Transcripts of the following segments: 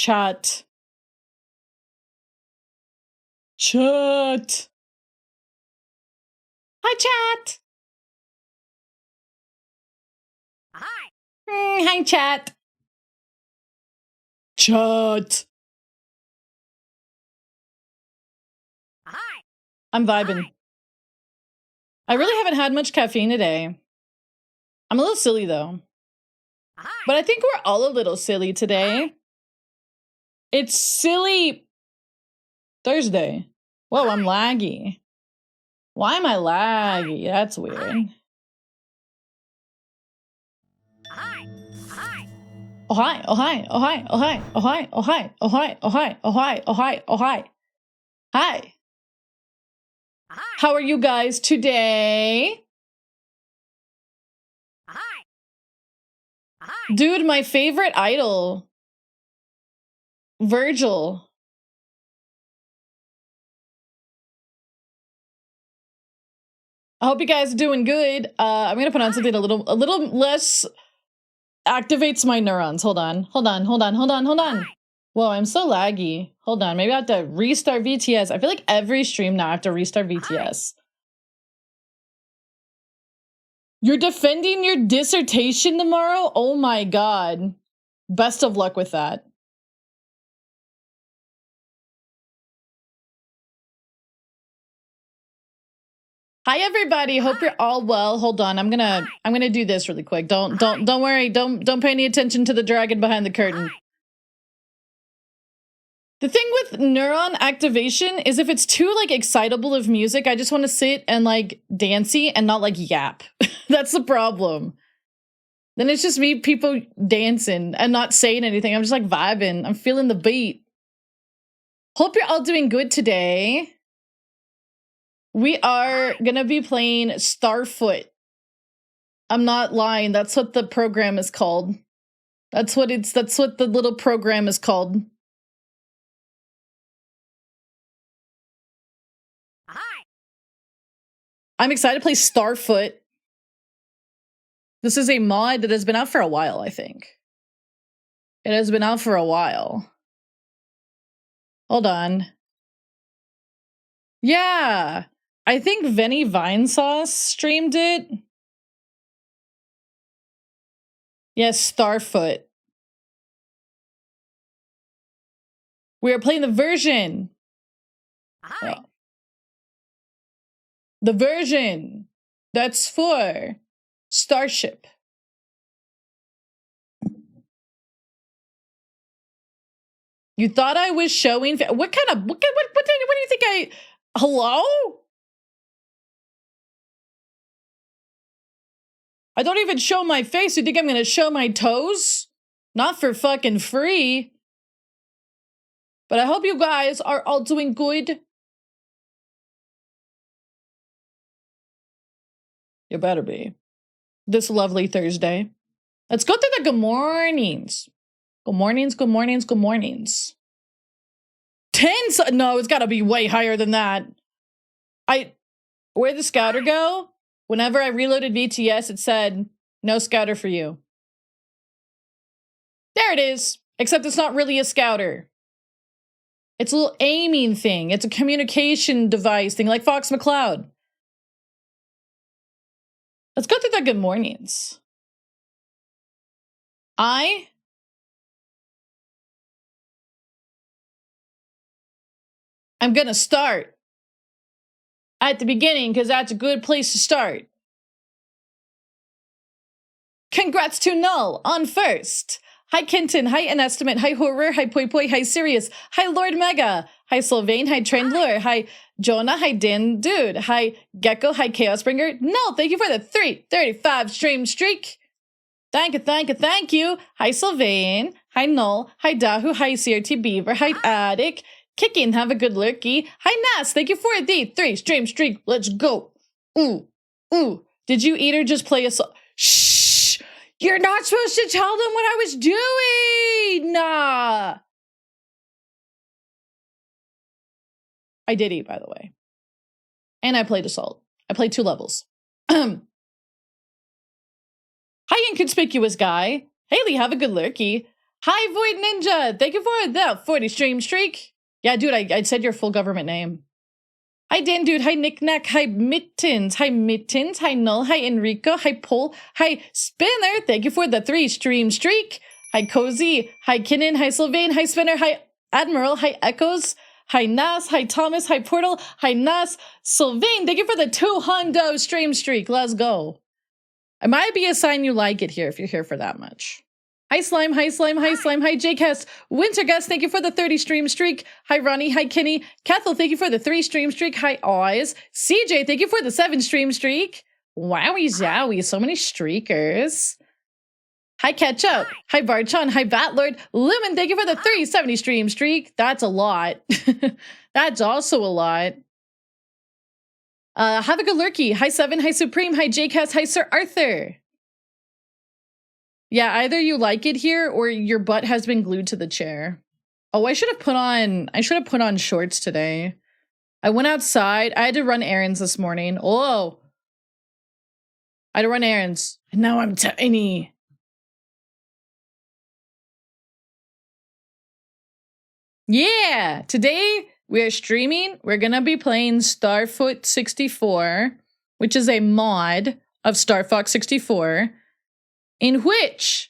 Chat. Chat. Hi, chat. Hi. Hi, chat. Chat. Hi. I'm vibing. Hi. I really haven't had much caffeine today. I'm a little silly, though. Hi. But I think we're all a little silly today. Hi. It's silly Thursday. Whoa, I'm laggy. Why am I laggy? That's weird. Hi. Hi. Oh hi, oh hi, oh hi, oh hi, oh hi, oh hi, oh hi, oh hi, oh hi, oh hi, oh hi. Hi. Hi. How are you guys today? Hi. Hi. Dude, my favorite idol. Virgil. I hope you guys are doing good. I'm gonna put on something a little less activates my neurons. Hold on. Whoa, I'm so laggy. Hold on. Maybe I have to restart VTS. I feel like every stream now I have to restart VTS. You're defending your dissertation tomorrow? Oh my god. Best of luck with that. Hi everybody. Hope you're all well. Hold on. I'm gonna do this really quick. Don't worry. Don't pay any attention to the dragon behind the curtain. The thing with neuron activation is if it's too like excitable of music, I just want to sit and like dancey and not like yap. That's the problem. Then it's just me, people dancing and not saying anything. I'm just like vibing. I'm feeling the beat. Hope you're all doing good today. We are gonna be playing Starfoot. I'm not lying. That's what the program is called. That's what the little program is called. Hi. I'm excited to play Starfoot. This is a mod that has been out for a while, I think. It has been out for a while. Hold on. Yeah. I think Venny Vinesauce streamed it. Yes, Starfoot. We are playing the version. Hi. Oh. The version that's for Starship. You thought I was showing what do you think hello? I don't even show my face. You think I'm gonna show my toes? Not for fucking free. But I hope you guys are all doing good. You better be. This lovely Thursday. Let's go through the good mornings. Good mornings, good mornings, good mornings. 10? No, it's gotta be way higher than that. Where'd the scouter go? Whenever I reloaded VTS, it said, no scouter for you. There it is. Except it's not really a scouter. It's a little aiming thing. It's a communication device thing, like Fox McCloud. Let's go through the good mornings. I'm gonna start at the beginning because that's a good place to start. Congrats to Null on first. Hi Kenton, hi Inestimate, hi Horror, hi Poi Poi, hi Sirius, hi Lord Mega, hi Sylvain, hi Trendlure, hi Jonah, hi Dan Dude, hi Gecko, hi Chaosbringer. No, thank you for the 335 stream streak. Thank you. Hi Sylvain, hi Null, hi Dahu, hi CRT Beaver, hi Attic, Kicking, have a good lurky. Hi Nas, thank you for the 3 stream streak. Let's go. Ooh. Did you eat or just play a song? Shh! You're not supposed to tell them what I was doing! Nah. I did eat, by the way. And I played Assault. I played 2 levels. Hi, Inconspicuous Guy. Haley, have a good lurky. Hi, Void Ninja. Thank you for the 40 stream streak. Yeah, dude, I said your full government name. Hi, Dan, dude. Hi, Knickknack. Hi, Mittens. Hi, Mittens. Hi, Null. Hi, Enrico. Hi, Pole. Hi, Spinner. Thank you for the 3 stream streak. Hi, Cozy. Hi, Kinnan. Hi, Sylvain. Hi, Spinner. Hi, Admiral. Hi, Echoes. Hi, Nas. Hi, Thomas. Hi, Portal. Hi, Nas. Sylvain, thank you for the 200 stream streak. Let's go. It might be a sign you like it here if you're here for that much. Hi, Slime. Hi, Slime. Hi, Slime. Hi, Jcast. Wintergust, thank you for the 30 stream streak. Hi, Ronnie. Hi, Kenny. Cathal, thank you for the 3 stream streak. Hi, Oz. CJ, thank you for the 7 stream streak. Wowie zowie, so many streakers. Hi, Ketchup. Hi, Barchon. Hi, Batlord. Lumen, thank you for the 370 stream streak. That's a lot. That's also a lot. Have a good lurky. Hi, Seven. Hi, Supreme. Hi, Jcast. Hi, Sir Arthur. Yeah, either you like it here or your butt has been glued to the chair. Oh, I should have put on shorts today. I went outside. I had to run errands this morning. Oh. I had to run errands. And now I'm tiny. Yeah, today we are streaming. We're going to be playing Starfoot 64, which is a mod of Star Fox 64, in which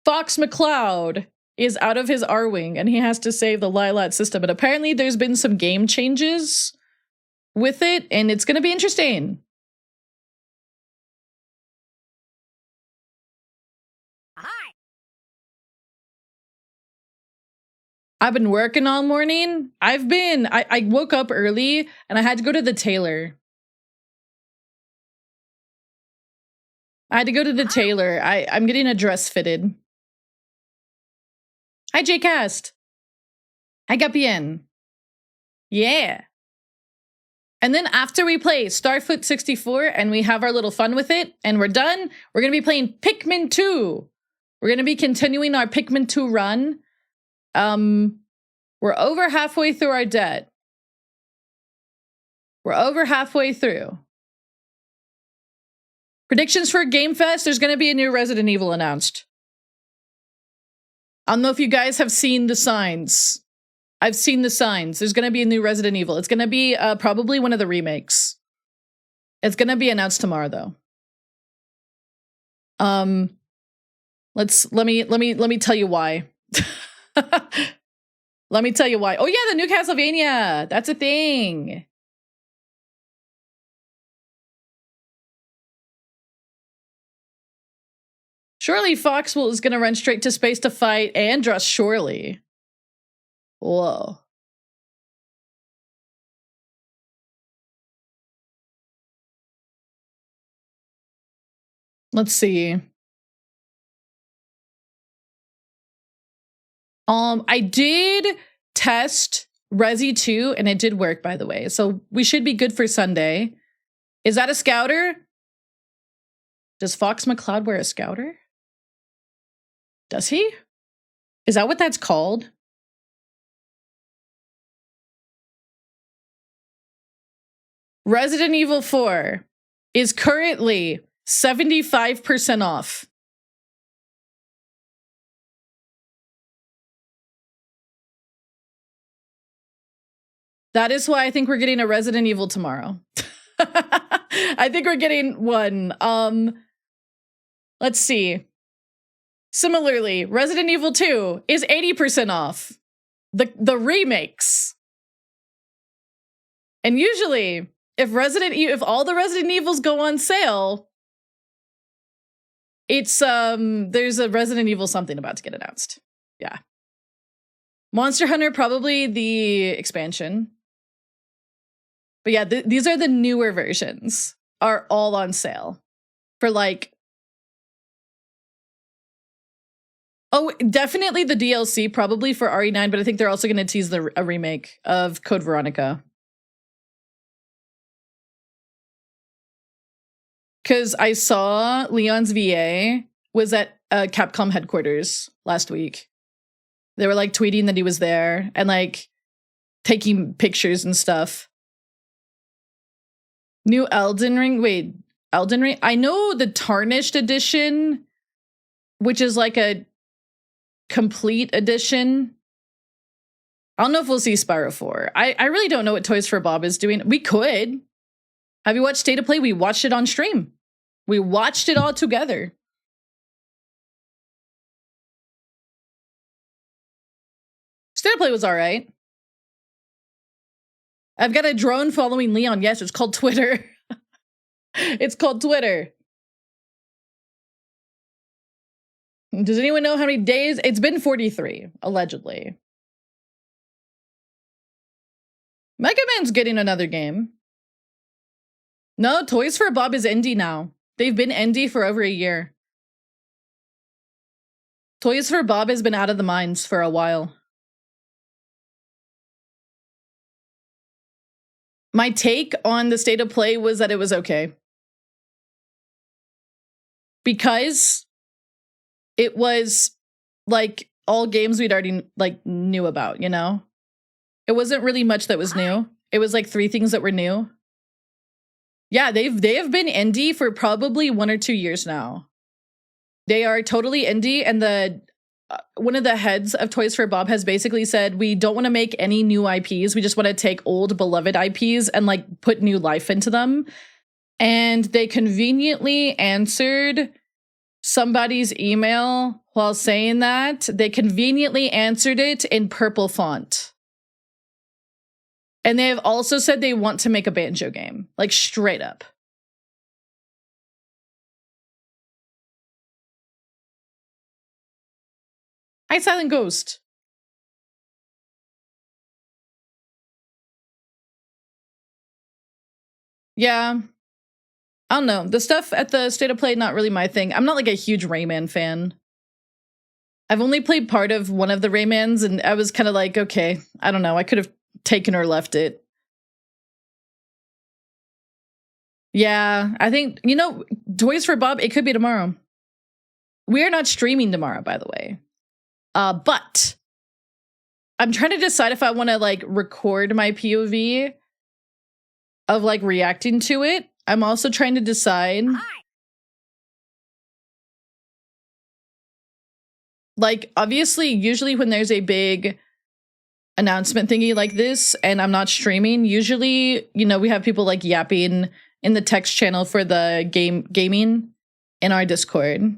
Fox McCloud is out of his R-Wing and he has to save the Lilat system. But apparently there's been some game changes with it, and it's going to be interesting. I've been working all morning. I woke up early and I had to go to the tailor. I'm getting a dress fitted. Hi, Jcast. Hi, Gapien. Yeah. And then after we play Starfoot 64 and we have our little fun with it and we're done, we're going to be playing Pikmin 2. We're going to be continuing our Pikmin 2 run. We're over halfway through our debt. We're over halfway through. Predictions for Game Fest, there's going to be a new Resident Evil announced. I don't know if you guys have seen the signs. I've seen the signs. There's going to be a new Resident Evil. It's going to be probably one of the remakes. It's going to be announced tomorrow, though. Let me tell you why. Let me tell you why. Oh yeah, the new Castlevania. That's a thing. Surely Fox is going to run straight to space to fight Andros, surely. Whoa. Let's see. I did test Resi 2 and it did work, by the way. So we should be good for Sunday. Is that a scouter? Does Fox McCloud wear a scouter? Does he? Is that what that's called? Resident Evil 4 is currently 75% off. That is why I think we're getting a Resident Evil tomorrow. I think we're getting one. Let's see. Similarly, Resident Evil 2 is 80% off. The remakes. And usually, if all the Resident Evils go on sale, it's there's a Resident Evil something about to get announced. Yeah. Monster Hunter, probably the expansion. But yeah, these are the newer versions, are all on sale for like, oh, definitely the DLC, probably for RE9, but I think they're also going to tease a remake of Code Veronica. Because I saw Leon's VA was at Capcom headquarters last week. They were like tweeting that he was there and like taking pictures and stuff. New Elden Ring. Wait, Elden Ring? I know the Tarnished edition, which is like a complete edition. I don't know if we'll see Spyro 4. I really don't know what Toys for Bob is doing. We could. Have you watched State of Play? We watched it on stream. We watched it all together. State of Play was all right. I've got a drone following Leon. Yes, it's called Twitter. It's called Twitter. Does anyone know how many days? It's been 43, allegedly. Mega Man's getting another game. No, Toys for Bob is indie now. They've been indie for over a year. Toys for Bob has been out of the mines for a while. My take on the State of Play was that it was okay. Because it was like all games we'd already like knew about, you know? It wasn't really much that was new. It was like 3 things that were new. Yeah, they have been indie for probably 1 or 2 years now. They are totally indie, and the one of the heads of Toys for Bob has basically said, we don't want to make any new IPs. We just want to take old beloved IPs and like put new life into them. And they conveniently answered somebody's email while saying that. They conveniently answered it in purple font. And they have also said they want to make a Banjo game, like straight up. Hi, Silent Ghost. Yeah. I don't know. The stuff at the State of Play, not really my thing. I'm not like a huge Rayman fan. I've only played part of one of the Raymans, and I was kind of like, okay, I don't know. I could have taken or left it. Yeah, I think, you know, Toys for Bob, it could be tomorrow. We are not streaming tomorrow, by the way. But I'm trying to decide if I want to like record my POV of like reacting to it. I'm also trying to decide. Hi. Like, obviously, usually when there's a big announcement thingy like this and I'm not streaming, usually, you know, we have people like yapping in the text channel for the gaming in our Discord.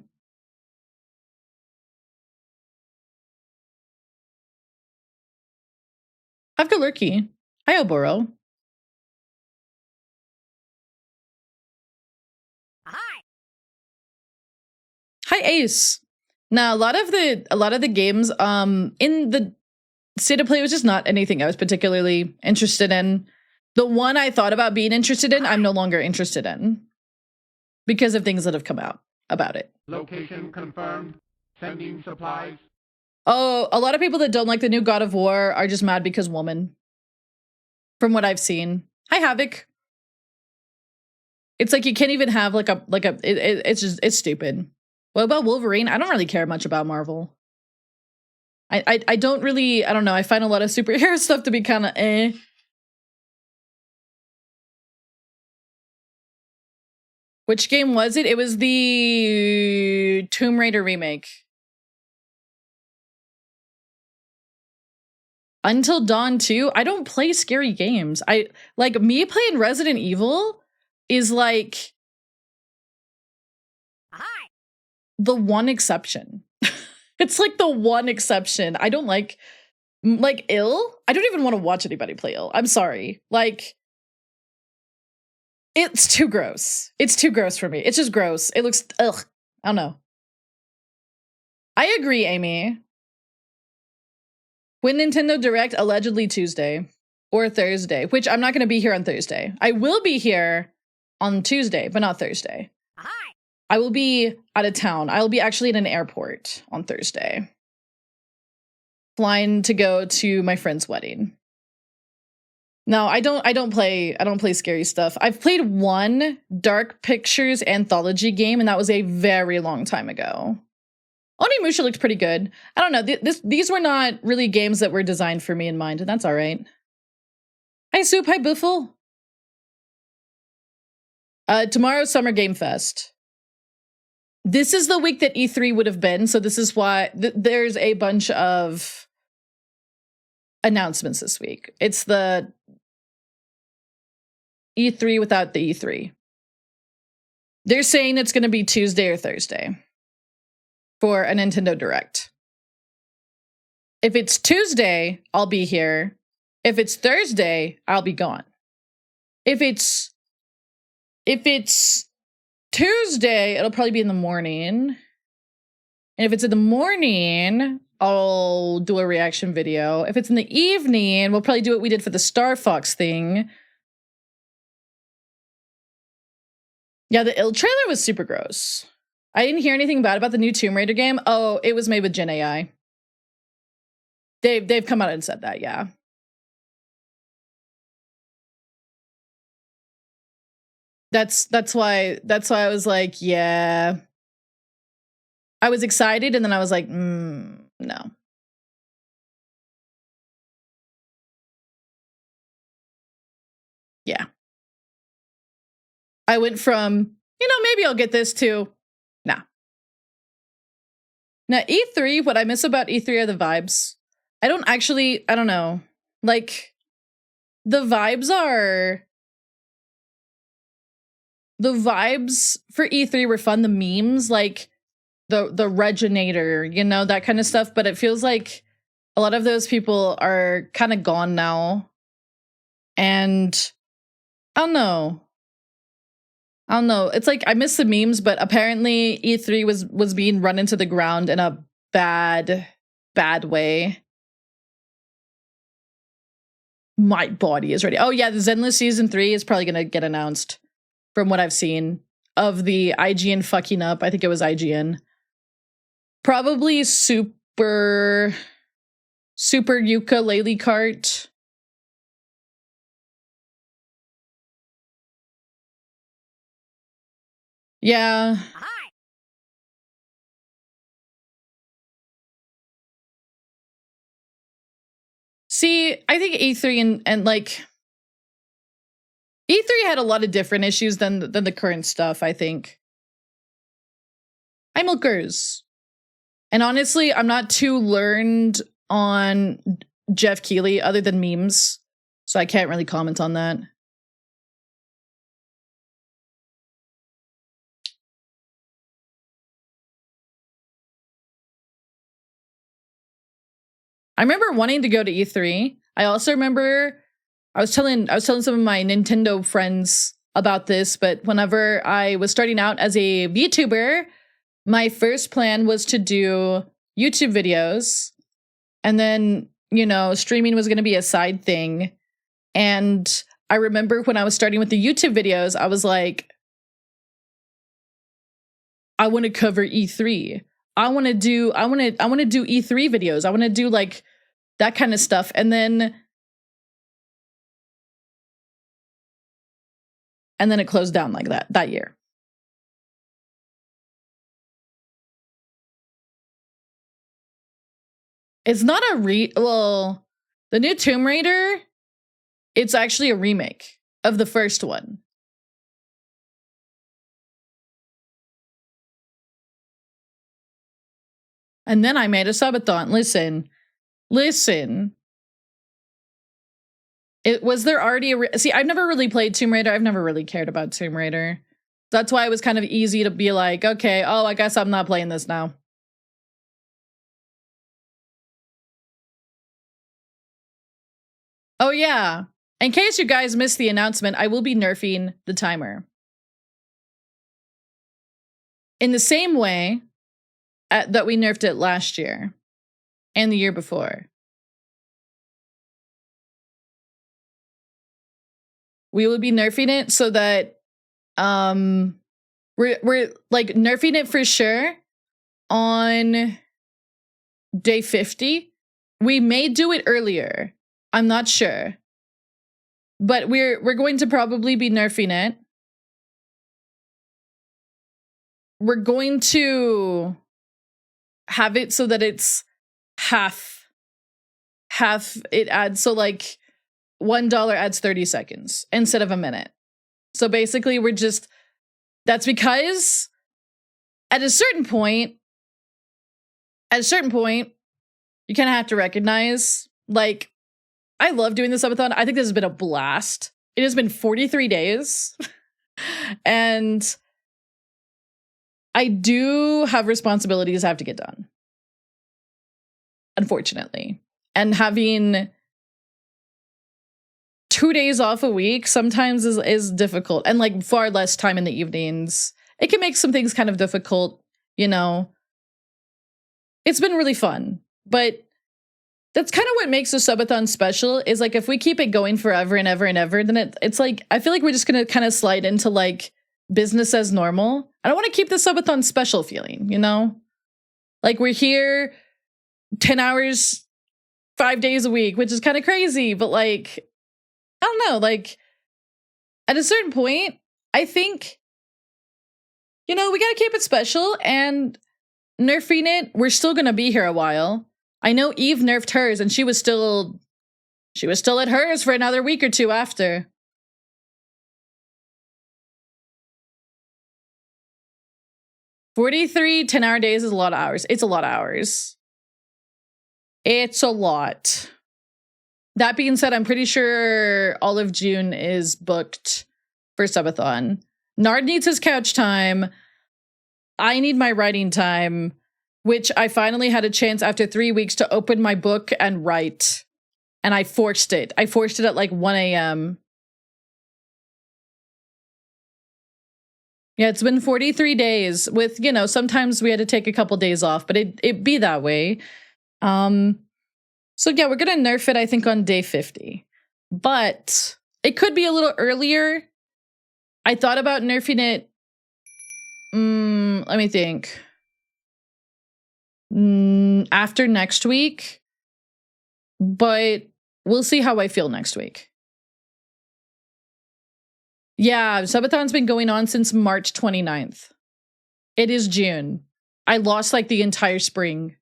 I've got Lurky. Hi, Oboro. Hi. Hi, Ace. Now, a lot of the games in the State of Play was just not anything I was particularly interested in. The one I thought about being interested in, I'm no longer interested in because of things that have come out about it. Location confirmed. Sending supplies. Oh, a lot of people that don't like the new God of War are just mad because woman. From what I've seen. Hi, Havoc. It's like you can't even have it's stupid. What about Wolverine? I don't really care much about Marvel. I don't really, I don't know. I find a lot of superhero stuff to be kind of eh. Which game was it? It was the Tomb Raider remake. Until Dawn 2, I don't play scary games. I like me playing Resident Evil is like Hi. the one exception. It's like the one exception. I don't like Ill. I don't even want to watch anybody play Ill. I'm sorry. Like, it's too gross. It's too gross for me. It's just gross. It looks, ugh. I don't know. I agree, Amy. When Nintendo Direct, allegedly Tuesday or Thursday, which I'm not going to be here on Thursday. I will be here on Tuesday, but not Thursday. Hi. I will be out of town. I will be actually in an airport on Thursday. Flying to go to my friend's wedding. No, I don't play scary stuff. I've played one Dark Pictures anthology game, and that was a very long time ago. Onimusha looked pretty good. I don't know. These were not really games that were designed for me in mind, and that's all right. Hi, Soup. Hi, Biffle. Tomorrow's Summer Game Fest. This is the week that E3 would have been, so this is why there's a bunch of announcements this week. It's the E3 without the E3. They're saying it's going to be Tuesday or Thursday for a Nintendo Direct. If it's Tuesday, I'll be here. If it's Thursday, I'll be gone. If it's Tuesday, it'll probably be in the morning. And if it's in the morning, I'll do a reaction video. If it's in the evening, we'll probably do what we did for the Star Fox thing. Yeah, the ill trailer was super gross. I didn't hear anything bad about the new Tomb Raider game. Oh, it was made with Gen AI. They've come out and said that, yeah. That's why I was like, yeah. I was excited and then I was like, no. Yeah. I went from, maybe I'll get this to, nah. Now, E3, what I miss about E3 are the vibes. I don't know. Like, the vibes for E3 were fun. The memes, like the Reginator, that kind of stuff. But it feels like a lot of those people are kind of gone now. And I don't know. It's like I miss the memes, but apparently E3 was being run into the ground in a bad way. My body is ready. Oh yeah, the Zenless Season 3 is probably gonna get announced from what I've seen of the IGN fucking up. I think it was IGN. Probably super ukulele cart. Yeah. Hi. See, I think E3 and like E3 had a lot of different issues than the current stuff, I think. Hi, Milkers. And honestly, I'm not too learned on Jeff Keighley other than memes, so I can't really comment on that. I remember wanting to go to E3. I also remember I was telling some of my Nintendo friends about this, but whenever I was starting out as a VTuber, my first plan was to do YouTube videos, and then, streaming was going to be a side thing. And I remember when I was starting with the YouTube videos, I was like, I want to cover E3. I want to do E3 videos. I want to do like that kind of stuff. And then it closed down like that year. It's not the new Tomb Raider, it's actually a remake of the first one. And then I made a subathon. Listen. Was there already see, I've never really played Tomb Raider. I've never really cared about Tomb Raider. That's why it was kind of easy to be like, okay, I guess I'm not playing this now. Oh yeah. In case you guys missed the announcement, I will be nerfing the timer. In the same way that we nerfed it last year and the year before. We will be nerfing it so that we're like nerfing it for sure on day 50. We may do it earlier. I'm not sure. But we're going to probably be nerfing it. We're going to have it so that it's half it adds, so like $1 adds 30 seconds instead of a minute. So basically that's because at a certain point, you kind of have to recognize, like, I love doing the subathon. I think this has been a blast. It has been 43 days. And I do have responsibilities I have to get done, unfortunately. And having 2 days off a week sometimes is difficult, and like far less time in the evenings. It can make some things kind of difficult, you know. It's been really fun, but that's kind of what makes the subathon special, is like if we keep it going forever and ever and ever, then it's like I feel like we're just gonna kind of slide into like business as normal. I don't want to keep the subathon special feeling, you know? Like we're here 10 hours, 5 days a week, which is kind of crazy, but like, I don't know, like at a certain point, I think, you know, we gotta keep it special, and nerfing it, we're still gonna be here a while. I know Eve nerfed hers and she was still at hers for another week or two after. $43 10-hour days is a lot of hours. It's a lot of hours. It's a lot. That being said, I'm pretty sure all of June is booked for subathon. Nard needs his couch time. I need my writing time, which I finally had a chance after 3 weeks to open my book and write. And I forced it. I forced it at like 1 a.m. Yeah, it's been 43 days with, you know, sometimes we had to take a couple days off, but it be that way. So yeah, we're going to nerf it, I think, on day 50. But it could be a little earlier. I thought about nerfing it. Let me think. After next week. But we'll see how I feel next week. Yeah, Subathon's been going on since March 29th. It is June. I lost like the entire spring.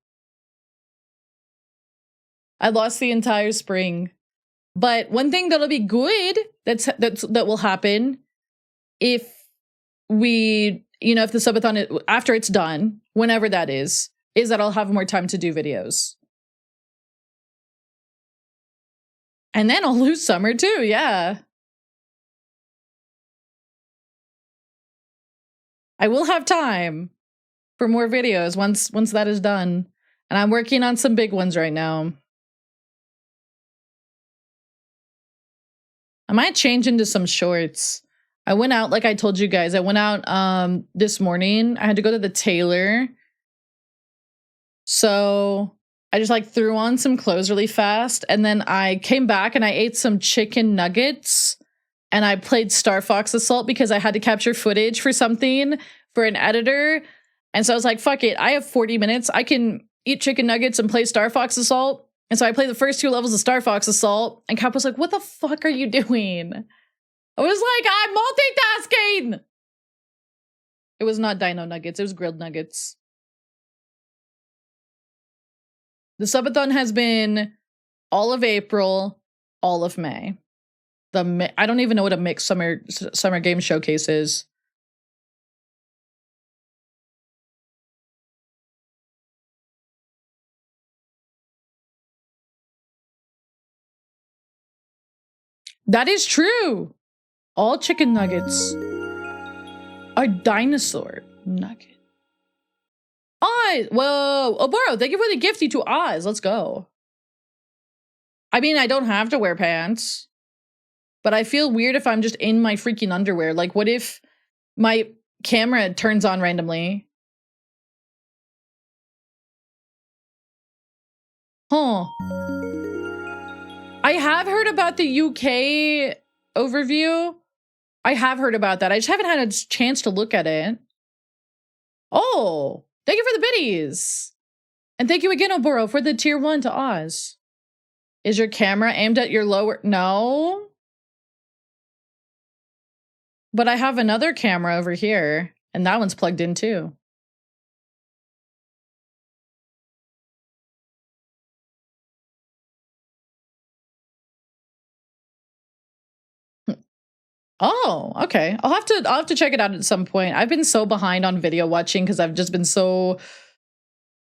But one thing that'll be good that will happen if we, you know, if the subathon, after it's done, whenever that is that I'll have more time to do videos. And then I'll lose summer too, yeah. I will have time for more videos once that is done. And I'm working on some big ones right now. I might change into some shorts. I went out, like I told you guys, I went out this morning. I had to go to the tailor. So I just like threw on some clothes really fast. And then I came back and I ate some chicken nuggets. And I played Star Fox Assault because I had to capture footage for something for an editor. And so I was like, fuck it. I have 40 minutes. I can eat chicken nuggets and play Star Fox Assault. And so I played the first 2 levels of Star Fox Assault. And Cap was like, what the fuck are you doing? I was like, I'm multitasking. It was not dino nuggets. It was grilled nuggets. The subathon has been all of April, all of May. I don't even know what a mixed summer game showcase is. That is true. All chicken nuggets are dinosaur nugget. Oz! Whoa! Oboro, thank you for the gifty to Oz. Let's go. I mean, I don't have to wear pants, but I feel weird if I'm just in my freaking underwear. Like, what if my camera turns on randomly? Huh. I have heard about the UK overview. I have heard about that. I just haven't had a chance to look at it. Oh, thank you for the biddies. And thank you again, Oboro, for the tier 1 to Oz. Is your camera aimed at your lower? No. But I have another camera over here, and that one's plugged in too. Oh, okay. I'll have to check it out at some point. I've been so behind on video watching because I've just been so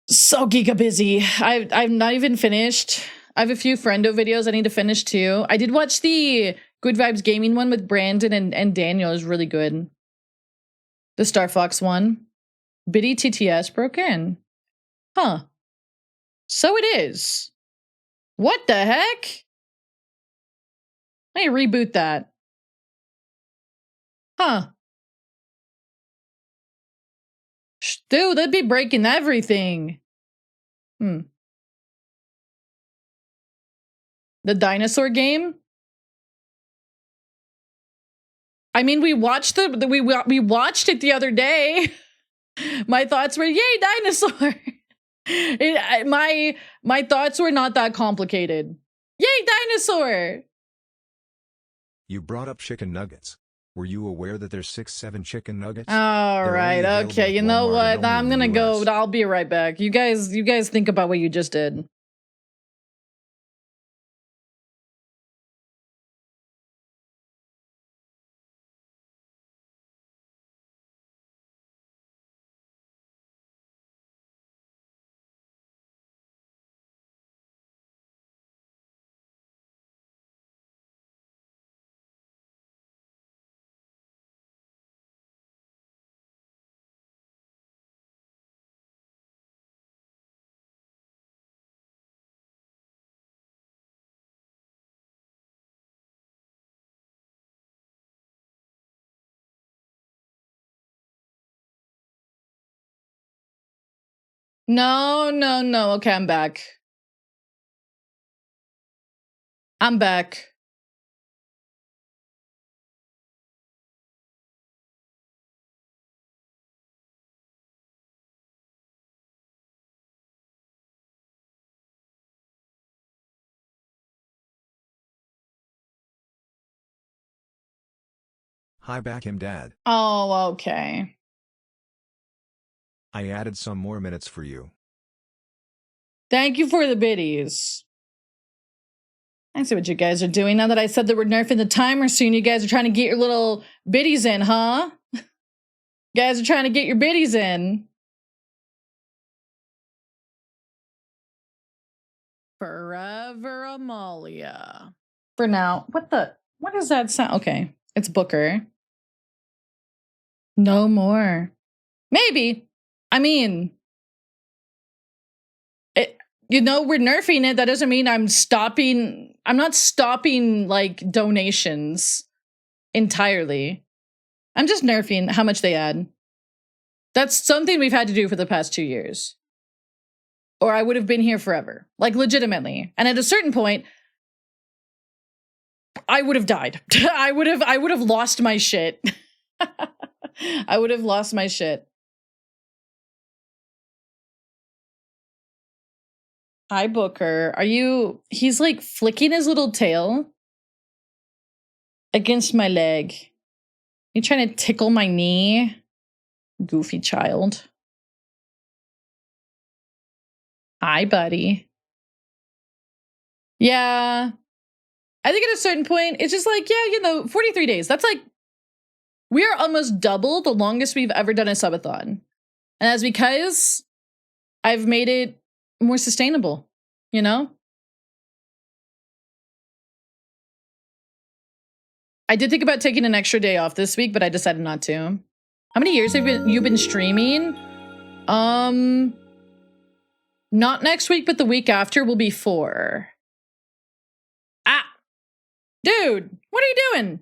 giga busy. I've not even finished. I have a few friendo videos I need to finish too. I did watch the Good Vibes Gaming one with Brandon and Daniel. Is really good. The Star Fox one. Biddy TTS broken. Huh. So it is. What the heck? Let me reboot that. Huh. Dude, they'd be breaking everything. The dinosaur game? I mean, we watched we watched it the other day. My thoughts were, yay, dinosaur. My thoughts were not that complicated. Yay, dinosaur. You brought up chicken nuggets. Were you aware that there's 6-7 chicken nuggets? All They're right, only available okay. at You know Walmart what? and only I'm in the gonna go. US. I'll be right back. You guys think about what you just did. No, no, no. Okay, I'm back. I'm back. Hi back him dad. Oh, okay. I added some more minutes for you. Thank you for the biddies. I see what you guys are doing now that I said that we're nerfing the timer soon. You guys are trying to get your little biddies in, huh? You guys are trying to get your biddies in. Forever Amalia. For now. What does that sound? Okay. It's Booker. No more. Maybe. I mean, we're nerfing it. That doesn't mean I'm not stopping like donations entirely. I'm just nerfing how much they add. That's something we've had to do for the past 2 years. Or I would have been here forever. Like legitimately. And at a certain point, I would have died. I would have lost my shit. I would have lost my shit. Hi, Booker. He's like flicking his little tail against my leg. You trying to tickle my knee? Goofy child. Hi, buddy. Yeah. I think at a certain point, it's just like, yeah, 43 days. That's like, we are almost double the longest we've ever done a subathon. And that's because I've made it more sustainable, you know? I did think about taking an extra day off this week, but I decided not to. How many years have you been streaming? Not next week, but the week after will be 4. Ah! Dude, what are you doing?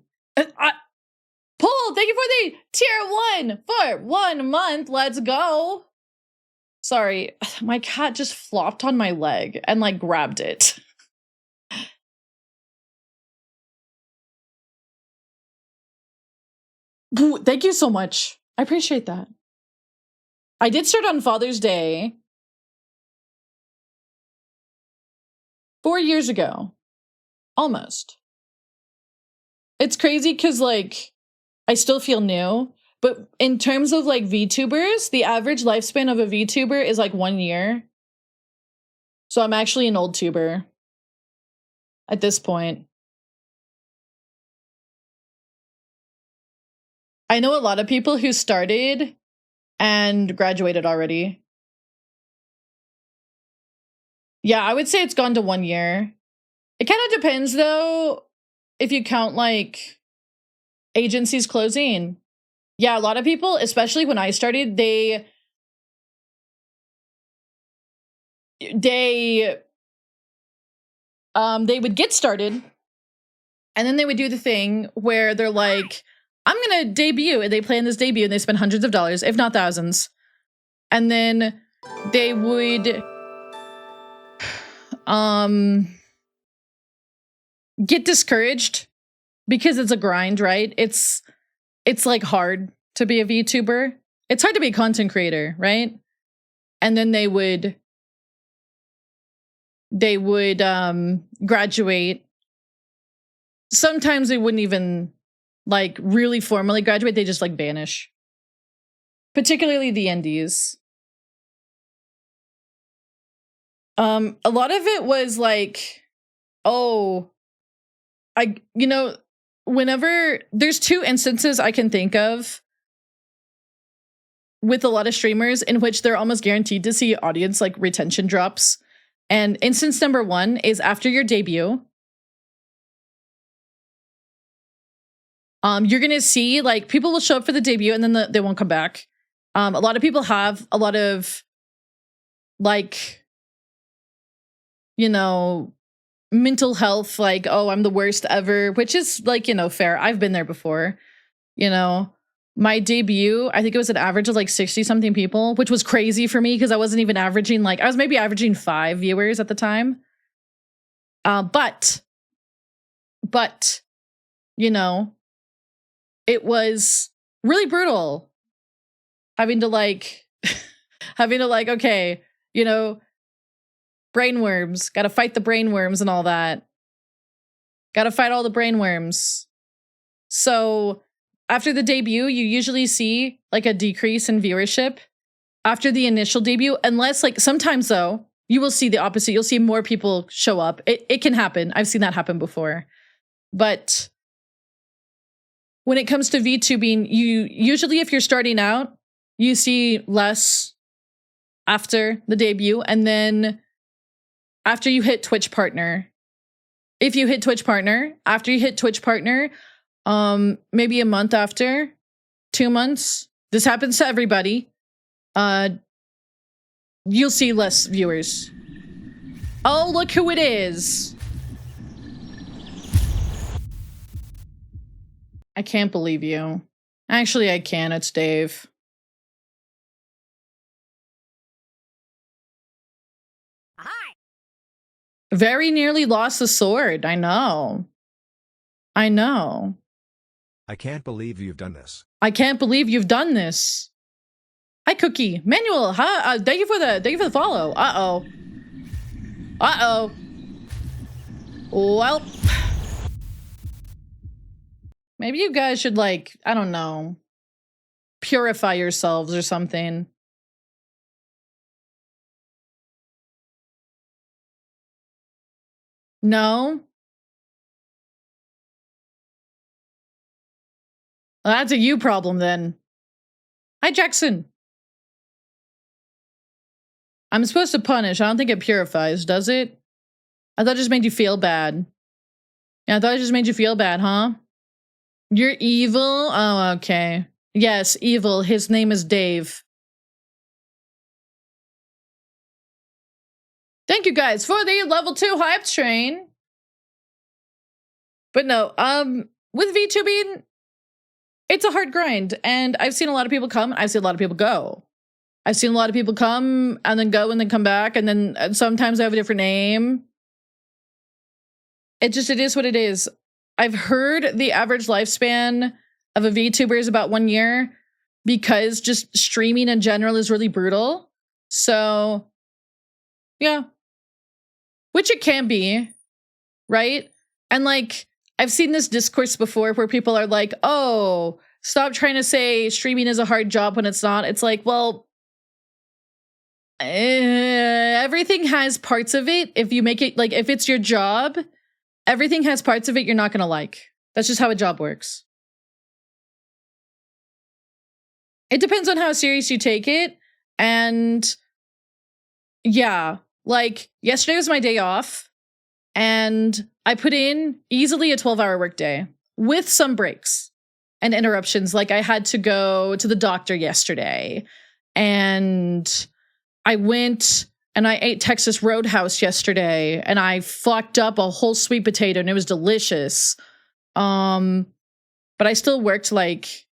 Paul, thank you for the tier 1 for 1 month. Let's go. Sorry, my cat just flopped on my leg and like grabbed it. Thank you so much. I appreciate that. I did start on Father's Day 4 years ago. Almost. It's crazy because like I still feel new, but in terms of like VTubers, the average lifespan of a VTuber is like 1 year. So I'm actually an old tuber at this point. I know a lot of people who started and graduated already. Yeah, I would say it's gone to 1 year. It kind of depends though, if you count like agencies closing. Yeah, a lot of people, especially when I started, they would get started and then they would do the thing where they're like, I'm gonna debut, and they plan this debut and they spend hundreds of dollars, if not thousands, and then they would get discouraged because it's a grind, right? It's like hard to be a VTuber. It's hard to be a content creator, right? And then they would graduate. Sometimes they wouldn't even like really formally graduate. They just like vanish. Particularly the indies. A lot of it was like, oh, whenever there's 2 instances I can think of with a lot of streamers in which they're almost guaranteed to see audience like retention drops. And instance number 1 is after your debut. You're gonna see like people will show up for the debut and then they won't come back. A lot of people have a lot of like, mental health, like, oh, I'm the worst ever, which is like, fair. I've been there before. My debut, I think it was an average of like 60 something people, which was crazy for me because I wasn't even averaging, like, I was maybe averaging 5 viewers at the time. But, it was really brutal having to like, okay, brainworms, gotta fight the brainworms and all that. Gotta fight all the brainworms. So after the debut, you usually see like a decrease in viewership after the initial debut, unless like sometimes though, you will see the opposite. You'll see more people show up. It can happen. I've seen that happen before. But when it comes to VTubing, you usually, if you're starting out, you see less after the debut, and then after you hit Twitch partner. If you hit Twitch partner, after you hit Twitch partner, maybe a month after, 2 months, this happens to everybody, you'll see less viewers. Oh, look who it is. I can't believe you. Actually, I can. It's Dave. Hi. Very nearly lost the sword. I know. I know. I can't believe you've done this. I can't believe you've done this. Hi, Cookie. Manuel, hi. Thank you for the follow. Uh-oh. Uh-oh. Well, maybe you guys should, like, I don't know, purify yourselves or something. No? Well, that's a you problem then. Hi, Jackson. I'm supposed to punish. I don't think it purifies, does it? I thought it just made you feel bad. Yeah, I thought it just made you feel bad, huh? You're evil? Oh, okay. Yes, evil. His name is Dave. Thank you guys for the level 2 hype train. But no, with VTubing, it's a hard grind. And I've seen a lot of people come. I've seen a lot of people go. I've seen a lot of people come and then go and then come back. And then sometimes I have a different name. It is what it is. I've heard the average lifespan of a VTuber is about 1 year because just streaming in general is really brutal. So, yeah. Which it can be, right? And like, I've seen this discourse before where people are like, oh, stop trying to say streaming is a hard job when it's not. It's like, well, everything has parts of it. If you make it, like, if it's your job, everything has parts of it you're not going to like. That's just how a job works. It depends on how serious you take it. And yeah, like yesterday was my day off and I put in easily a 12-hour workday with some breaks and interruptions. Like I had to go to the doctor yesterday and I went and I ate Texas Roadhouse yesterday and I fucked up a whole sweet potato and it was delicious. But I still worked like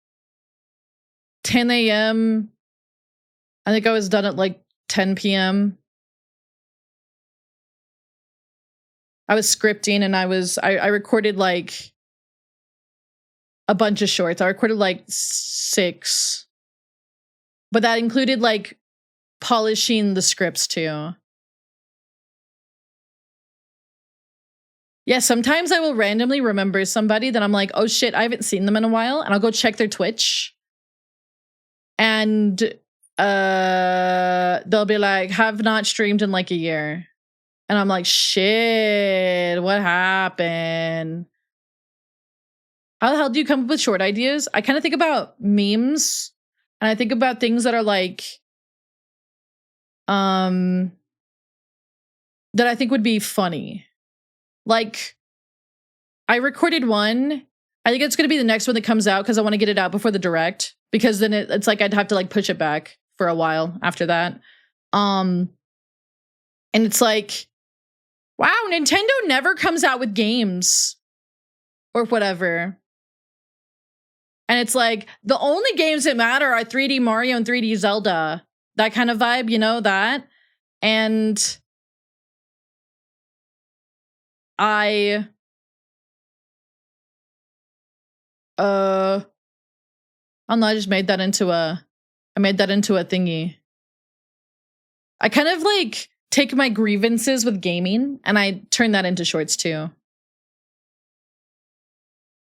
10 a.m. I think I was done at like 10 p.m. I was scripting and I recorded like a bunch of shorts. I recorded like 6. But that included like polishing the scripts too. Yeah, sometimes I will randomly remember somebody that I'm like, oh shit, I haven't seen them in a while. And I'll go check their Twitch. And they'll be like, have not streamed in like a year. And I'm like, shit, what happened? How the hell do you come up with short ideas? I kind of think about memes and I think about things that are like, that I think would be funny. Like, I recorded one. I think it's going to be the next one that comes out because I want to get it out before the direct. Because then it's like I'd have to like push it back for a while after that. And it's like, wow, Nintendo never comes out with games or whatever. And it's like, the only games that matter are 3D Mario and 3D Zelda. That kind of vibe, you know, that. And I don't know, I just made that into a thingy. I kind of like take my grievances with gaming and I turn that into shorts too.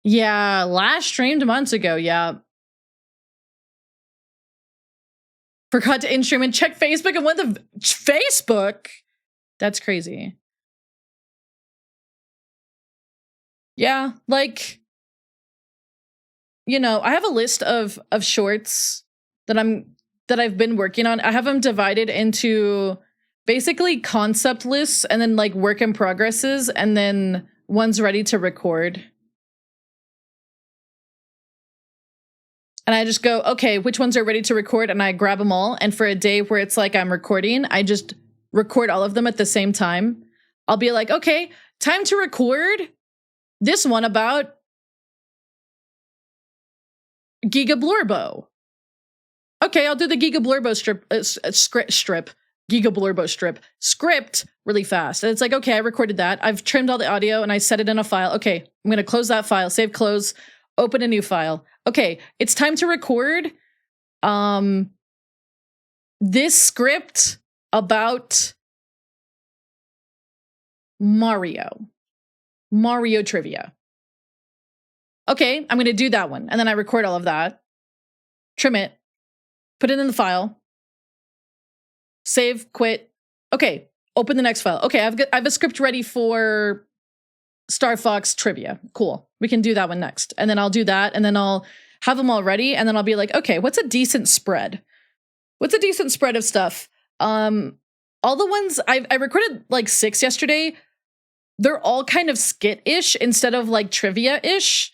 Yeah, last streamed months ago, yeah. Forgot to in-stream and check Facebook and went to Facebook. That's crazy. Yeah, like, you know, I have a list of shorts that I've been working on. I have them divided into basically concept lists and then like work in progresses and then ones ready to record. And I just go, okay, which ones are ready to record? And I grab them all. And for a day where it's like I'm recording, I just record all of them at the same time. I'll be like, okay, time to record this one about Giga Blurbo. Okay, I'll do the Giga Blurbo script really fast. And it's like, okay, I recorded that. I've trimmed all the audio and I set it in a file. Okay, I'm going to close that file, save, close, open a new file. Okay, it's time to record this script about Mario trivia. Okay, I'm going to do that one. And then I record all of that, trim it, put it in the file, save, quit. Okay, open the next file. Okay, I have a script ready for Star Fox trivia. Cool. We can do that one next. And then I'll do that. And then I'll have them all ready. And then I'll be like, okay, what's a decent spread? What's a decent spread of stuff? All the ones I recorded like 6 yesterday. They're all kind of skit-ish instead of like trivia-ish,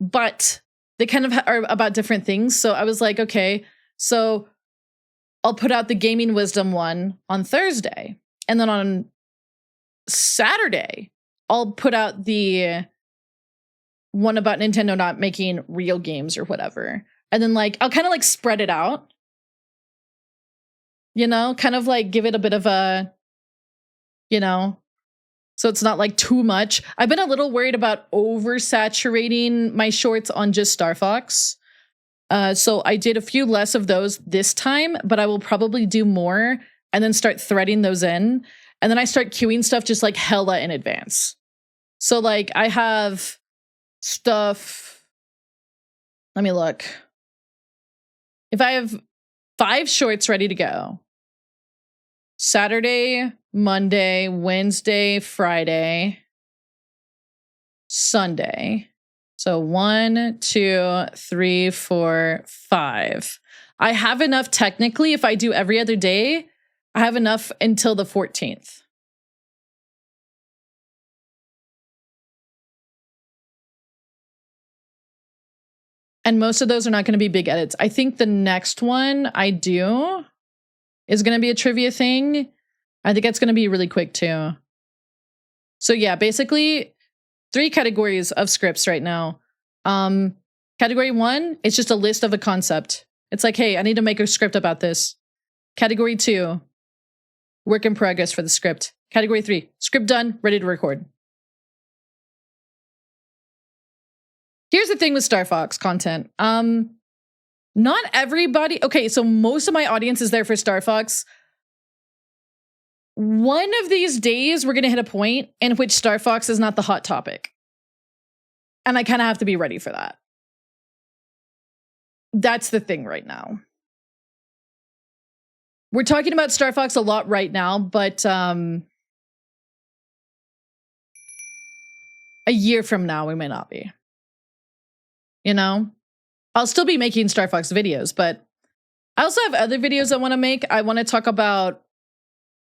but they kind of are about different things. So I was like, okay, so I'll put out the gaming wisdom one on Thursday. And then on Saturday, I'll put out the one about Nintendo not making real games or whatever. And then like, I'll kind of like spread it out, you know, kind of like give it a bit of a, you know, so it's not like too much. I've been a little worried about oversaturating my shorts on just Star Fox. So I did a few less of those this time, but I will probably do more and then start threading those in. And then I start queuing stuff just like hella in advance. So like I have stuff. Let me look. If I have 5 shorts ready to go, Saturday, Monday, Wednesday, Friday, Sunday. So 1, 2, 3, 4, 5. I have enough technically. If I do every other day, I have enough until the 14th. And most of those are not going to be big edits. I think the next one I do is going to be a trivia thing. I think it's going to be really quick too. So yeah, basically 3 categories of scripts right now. Category 1, it's just a list of a concept. It's like, hey, I need to make a script about this. Category 2, work in progress for the script. Category 3, script done, ready to record. Here's the thing with Star Fox content. Not everybody. Okay, so most of my audience is there for Star Fox. One of these days, we're going to hit a point in which Star Fox is not the hot topic. And I kind of have to be ready for that. That's the thing right now. We're talking about Star Fox a lot right now, but a year from now, we may not be. You know? I'll still be making Star Fox videos, but I also have other videos I want to make. I want to talk about,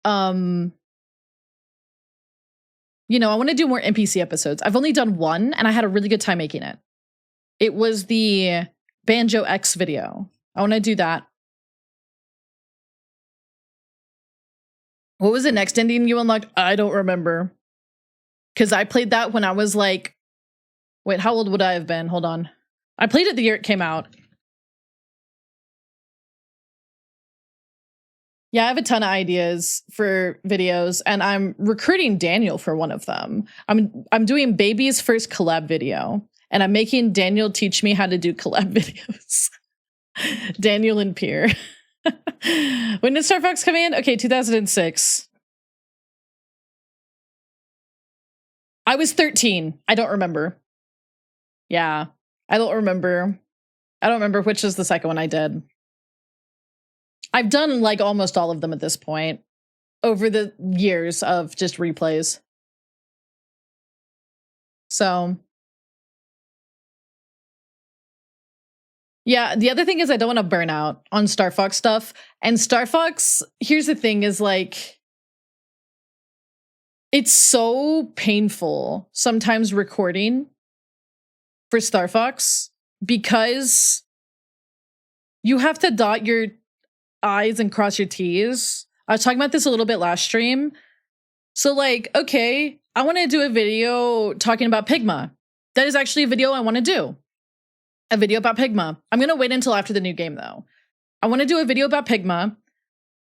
you know, I want to do more NPC episodes. I've only done one, and I had a really good time making it. It was the Banjo X video. I want to do that. What was the next ending you unlocked? I don't remember. Because I played that when I was like, wait, how old would I have been? Hold on. I played it the year it came out. Yeah, I have a ton of ideas for videos, and I'm recruiting Daniel for one of them. I'm doing Baby's first collab video, and I'm making Daniel teach me how to do collab videos. Daniel and Pierre. When did Star Fox come in? Okay, 2006. I was 13. I don't remember. Yeah, I don't remember. I don't remember which is the second one I did. I've done like almost all of them at this point over the years of just replays. So yeah, the other thing is I don't want to burn out on Star Fox stuff. And Star Fox, here's the thing is like, it's so painful sometimes recording for Star Fox because you have to dot your I's and cross your T's. I was talking about this a little bit last stream. So like, okay, I want to do a video talking about Pigma. That is actually a video I want to do. A video about Pigma. I'm going to wait until after the new game though. I want to do a video about Pigma,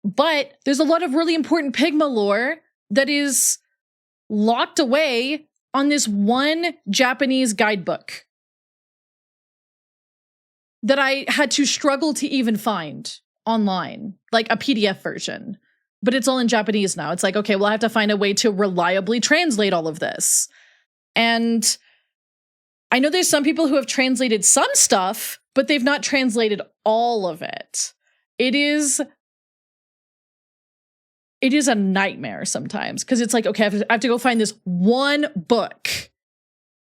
but there's a lot of really important Pigma lore that is locked away on this one Japanese guidebook that I had to struggle to even find online, like a PDF version, but it's all in Japanese now. It's like, okay, well, I have to find a way to reliably translate all of this. And I know there's some people who have translated some stuff, but they've not translated all of it. It is a nightmare sometimes because it's like, okay, I have to go find this one book.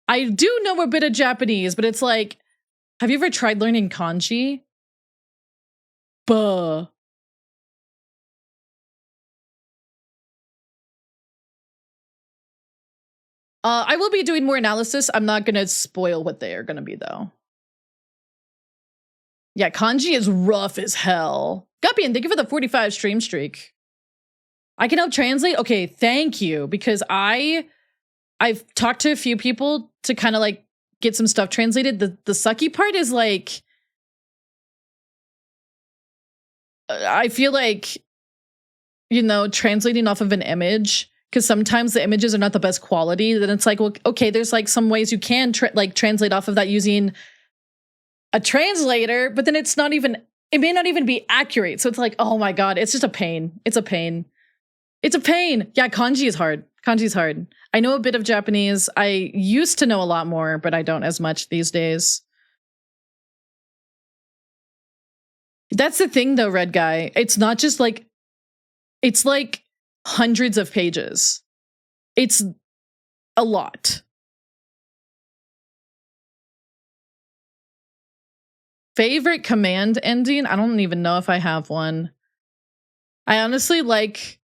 I do know a bit of Japanese, but it's like, have you ever tried learning kanji? Buh. I will be doing more analysis. I'm not going to spoil what they are going to be, though. Yeah, kanji is rough as hell. Gupian, thank you for the 45 stream streak. I can help translate? Okay, thank you. Because I've talked to a few people to kind of like get some stuff translated. The sucky part is like, I feel like, you know, translating off of an image, because sometimes the images are not the best quality. Then it's like, well, okay, there's like some ways you can translate off of that using a translator, but then it's not even, it may not even be accurate. So it's like, oh my God, it's just a pain. It's a pain. It's a pain. Yeah, kanji is hard. Kanji is hard. I know a bit of Japanese. I used to know a lot more, but I don't as much these days. That's the thing though, Red Guy. It's not just like, it's like hundreds of pages. It's a lot. Favorite command ending? I don't even know if I have one. I honestly like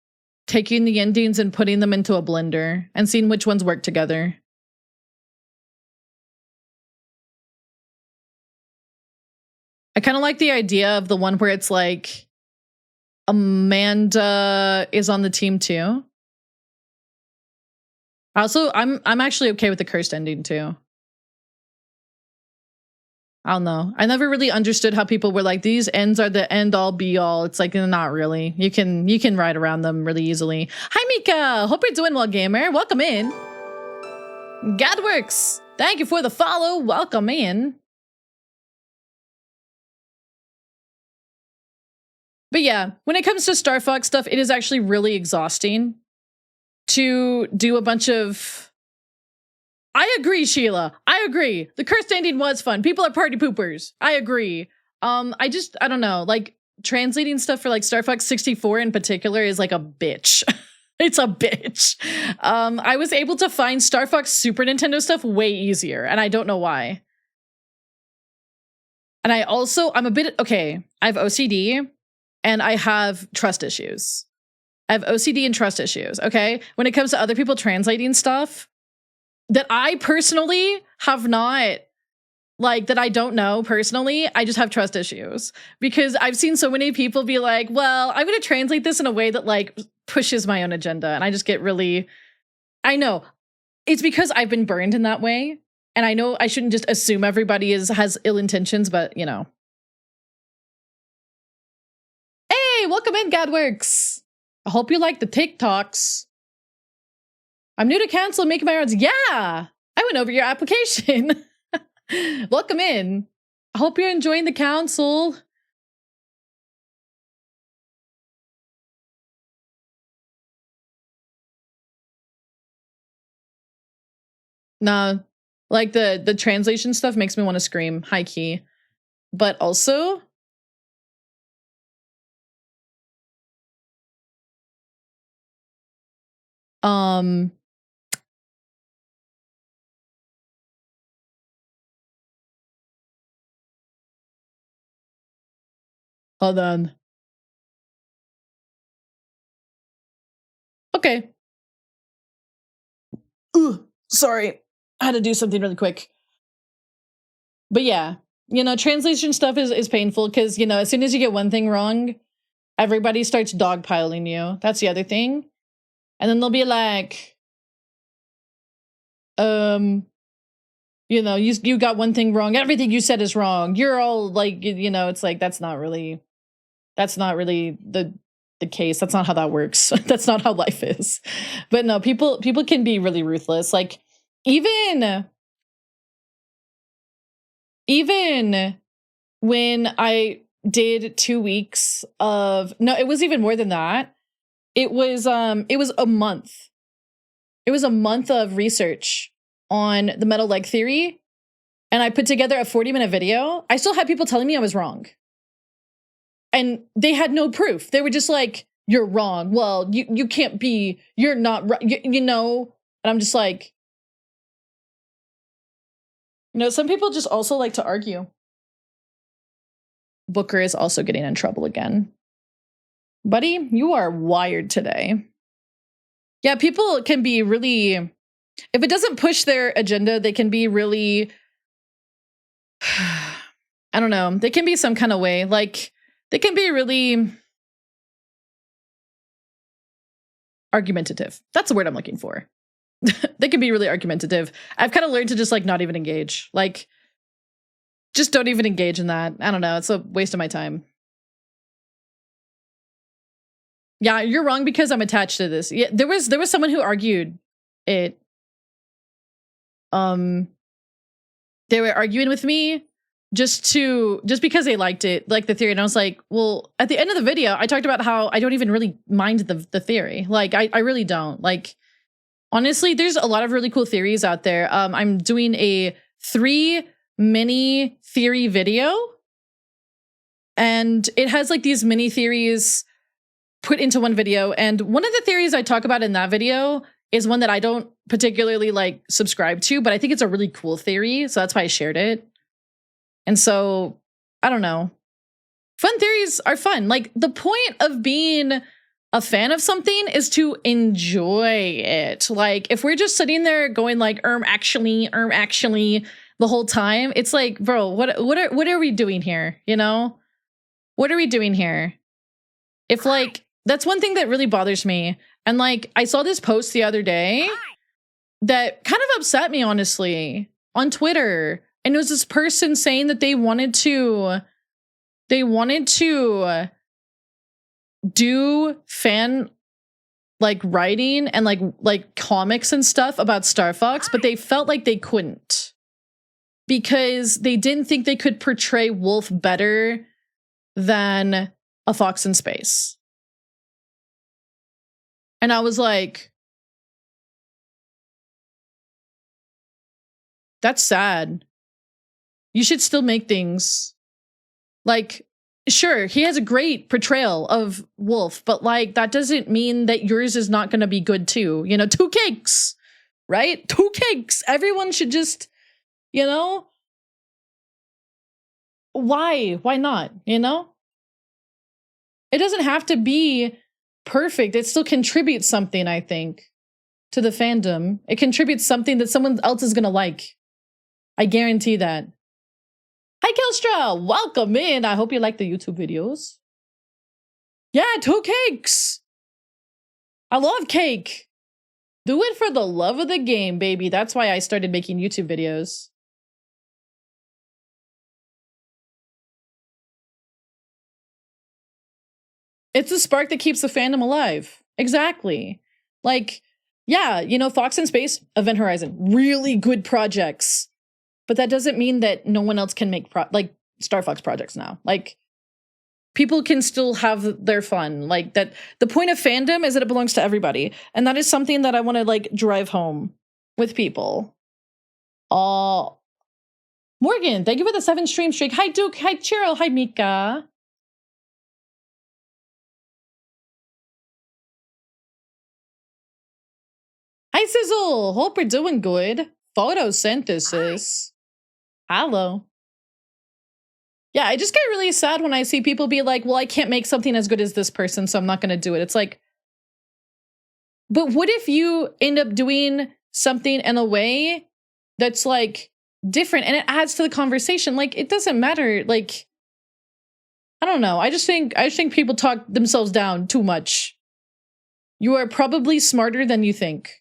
taking the endings and putting them into a blender and seeing which ones work together. I kind of like the idea of the one where it's like Amanda is on the team too. Also, I'm actually okay with the cursed ending too. I don't know. I never really understood how people were like, these ends are the end all be all. It's like, not really. You can ride around them really easily. Hi, Mika. Hope you're doing well, gamer. Welcome in. Gadworks. Thank you for the follow. Welcome in. But yeah, when it comes to Star Fox stuff, it is actually really exhausting to do a bunch of... I agree, Sheila. I agree. The cursed ending was fun. People are party poopers. I agree. I don't know. Like, translating stuff for like Star Fox 64 in particular is like a bitch. It's a bitch. I was able to find Star Fox Super Nintendo stuff way easier, and I don't know why. And I'm a bit... Okay, I have OCD, and I have trust issues. I have OCD and trust issues, okay? When it comes to other people translating stuff that I personally have not, like, that I don't know personally, I just have trust issues. Because I've seen so many people be like, well, I'm going to translate this in a way that, like, pushes my own agenda. And I just get really... I know. It's because I've been burned in that way. And I know I shouldn't just assume everybody has ill intentions, but, you know. Hey, welcome in, Gadworks. I hope you like the TikToks. I'm new to council, making my rounds. Yeah, I went over your application. Welcome in. I hope you're enjoying the council. Nah, like the translation stuff makes me want to scream, high key. But also, hold on. Okay. Ooh, sorry. I had to do something really quick. But yeah, you know, translation stuff is painful because, you know, as soon as you get one thing wrong, everybody starts dogpiling you. That's the other thing. And then they'll be like, you know, you got one thing wrong. Everything you said is wrong. You're all like, you know, it's like, that's not really the case. That's not how that works. That's not how life is. But no, people can be really ruthless. Like, even when I did 2 weeks of... No, it was even more than that. It was a month. It was a month of research on the metal leg theory, and I put together a 40-minute video. I still had people telling me I was wrong. And they had no proof. They were just like, you're wrong. Well, you can't be, you're not right, you know? And I'm just like, you know, some people just also like to argue. Booker is also getting in trouble again. Buddy, you are wired today. Yeah, people can be really, if it doesn't push their agenda, they can be really, I don't know, they can be some kind of way. Like, they can be really argumentative. That's the word I'm looking for. They can be really argumentative. I've kind of learned to just like not even engage. Like, just don't even engage in that. I don't know. It's a waste of my time. Yeah, you're wrong because I'm attached to this. Yeah, there was someone who argued it. They were arguing with me just because they liked it, like the theory. And I was like, well, at the end of the video, I talked about how I don't even really mind the theory. Like, I really don't. Like, honestly, there's a lot of really cool theories out there. I'm doing a 3 mini theory video, and it has like these mini theories put into one video. And one of the theories I talk about in that video is one that I don't particularly like subscribe to, but I think it's a really cool theory. So that's why I shared it. And so I don't know. Fun theories are fun. Like, the point of being a fan of something is to enjoy it. Like, if we're just sitting there going like, actually, the whole time, it's like, bro, what are we doing here? You know? What are we doing here? If like, that's one thing that really bothers me. And like, I saw this post the other day that kind of upset me, honestly, on Twitter. And it was this person saying that they wanted to do fan like writing and like comics and stuff about Star Fox, but they felt like they couldn't because they didn't think they could portray Wolf better than a fox in space. And I was like, that's sad. You should still make things. Like, sure, he has a great portrayal of Wolf, but like, that doesn't mean that yours is not going to be good too. You know, 2 cakes, right? 2 cakes. Everyone should just, you know, why not? You know, it doesn't have to be perfect. It still contributes something, I think, to the fandom. It contributes something that someone else is going to like. I guarantee that. Hi, Kelstra. Welcome in. I hope you like the YouTube videos. Yeah, 2 cakes. I love cake. Do it for the love of the game, baby. That's why I started making YouTube videos. It's the spark that keeps the fandom alive. Exactly. Like, yeah, you know, Fox in Space, Event Horizon, really good projects. But that doesn't mean that no one else can make like Star Fox projects now. Like, people can still have their fun. Like, that the point of fandom is that it belongs to everybody. And that is something that I want to like drive home with people. Morgan, thank you for the 7 stream streak. Hi, Duke. Hi, Chiro. Hi, Mika. Hi, Sizzle. Hope we're doing good. Photosynthesis. Hello. Yeah, I just get really sad when I see people be like, well, I can't make something as good as this person, so I'm not going to do it. It's like, but what if you end up doing something in a way that's like different and it adds to the conversation? Like, it doesn't matter. Like, I don't know. I just think people talk themselves down too much. You are probably smarter than you think.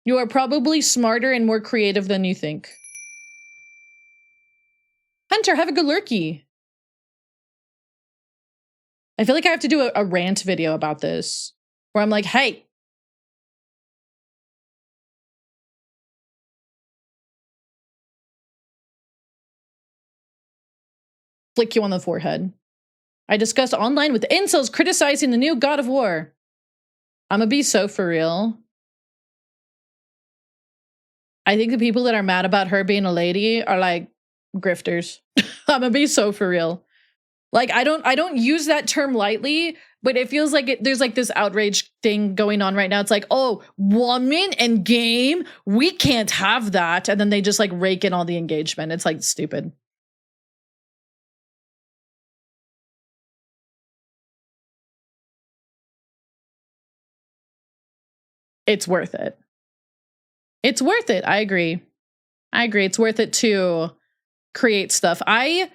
You are probably smarter and more creative than you think. Hunter, have a good lurky. I feel like I have to do a rant video about this where I'm like, hey, flick you on the forehead. I discussed online with incels criticizing the new God of War. I'm gonna be so for real. I think the people that are mad about her being a lady are like grifters. I'm gonna be so for real. Like, I don't use that term lightly, but it feels like there's like this outrage thing going on right now. It's like, oh, woman and game, we can't have that. And then they just like rake in all the engagement. It's like stupid. It's worth it. It's worth it. I agree. It's worth it to create stuff. I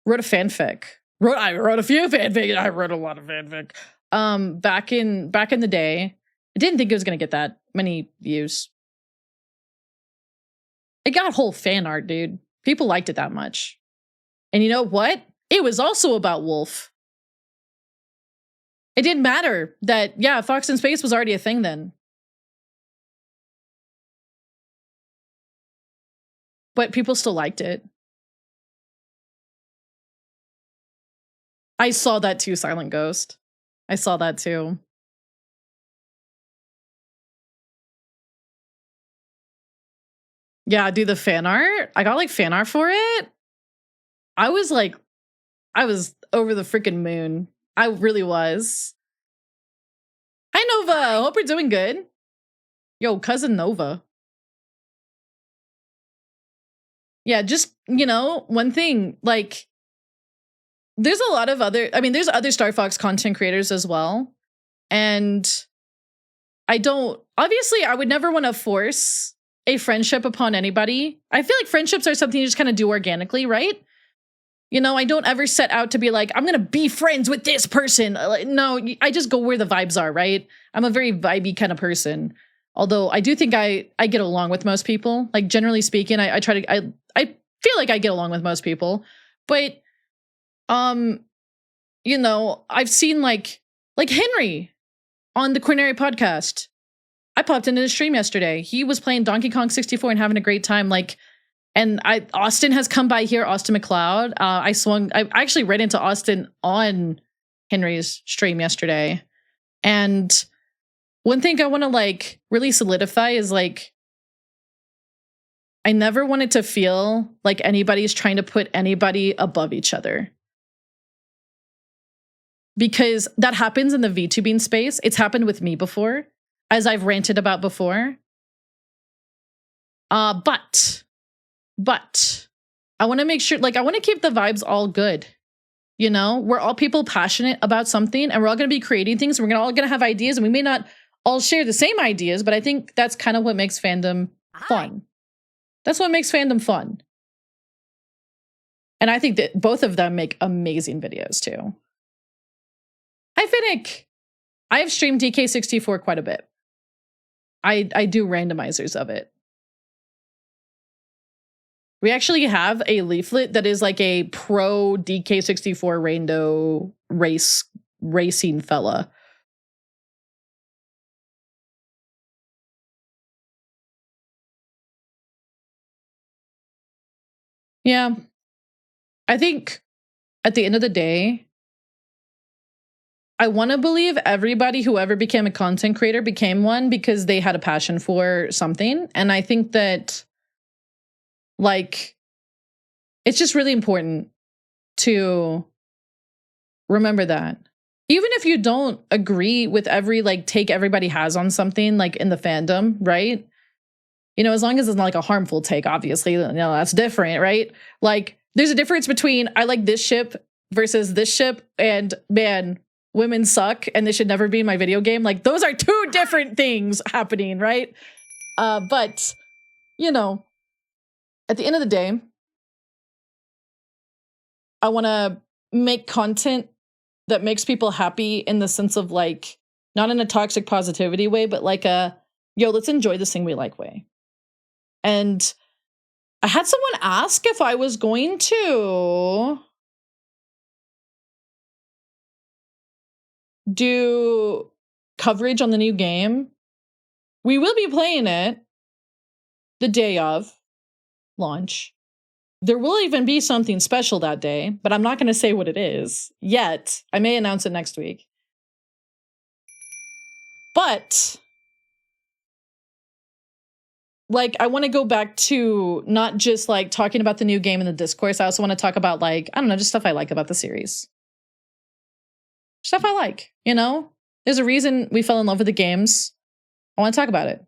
wrote a fanfic. I wrote a few fanfic. I wrote a lot of fanfic. Back in the day. I didn't think it was gonna get that many views. It got whole fan art, dude. People liked it that much. And you know what? It was also about Wolf. It didn't matter that, yeah, Fox in Space was already a thing then. But people still liked it. I saw that too, Silent Ghost. I saw that too. Yeah, do the fan art. I got like fan art for it. I was over the freaking moon. I really was. Hi, Nova. Hope you're doing good. Yo, cousin Nova. Yeah, just, one thing, like, there's a lot of there's other Star Fox content creators as well. And obviously, I would never want to force a friendship upon anybody. I feel like friendships are something you just kind of do organically, right? I don't ever set out to be like, I'm going to be friends with this person. No, I just go where the vibes are, right? I'm a very vibey kind of person. Although I do think I get along with most people. Like, generally speaking, I try to, I feel like I get along with most people. But, I've seen like Henry on the Quinary podcast. I popped into his stream yesterday. He was playing Donkey Kong 64 and having a great time. And Austin has come by here, Austin McLeod. I actually ran into Austin on Henry's stream yesterday. And one thing I want to really solidify is I never wanted to feel like anybody's trying to put anybody above each other. Because that happens in the VTubing space. It's happened with me before, as I've ranted about before. But I want to make sure, I want to keep the vibes all good. We're all people passionate about something, and we're all going to be creating things. We're all going to have ideas, and we may not all share the same ideas, but I think that's kind of what makes fandom fun. That's what makes fandom fun. And I think that both of them make amazing videos too. Hi, Finnick. I have streamed DK64 quite a bit. I do randomizers of it. We actually have a leaflet that is like a pro DK64 rando racing fella. Yeah. I think at the end of the day, I want to believe everybody who ever became a content creator became one because they had a passion for something. And I think that it's just really important to remember that. Even if you don't agree with every take everybody has on something in the fandom, right? As long as it's not a harmful take, obviously, that's different, right? There's a difference between I like this ship versus this ship, and man, women suck and they should never be in my video game. Those are two different things happening, right? But at the end of the day, I want to make content that makes people happy in the sense of not in a toxic positivity way, but let's enjoy this thing we like way. And I had someone ask if I was going to do coverage on the new game. We will be playing it the day of launch. There will even be something special that day, but I'm not going to say what it is yet. I may announce it next week. But I want to go back to not just talking about the new game in the discourse. I also want to talk about I don't know, just stuff I like about the series. Stuff I like, There's a reason we fell in love with the games. I want to talk about it.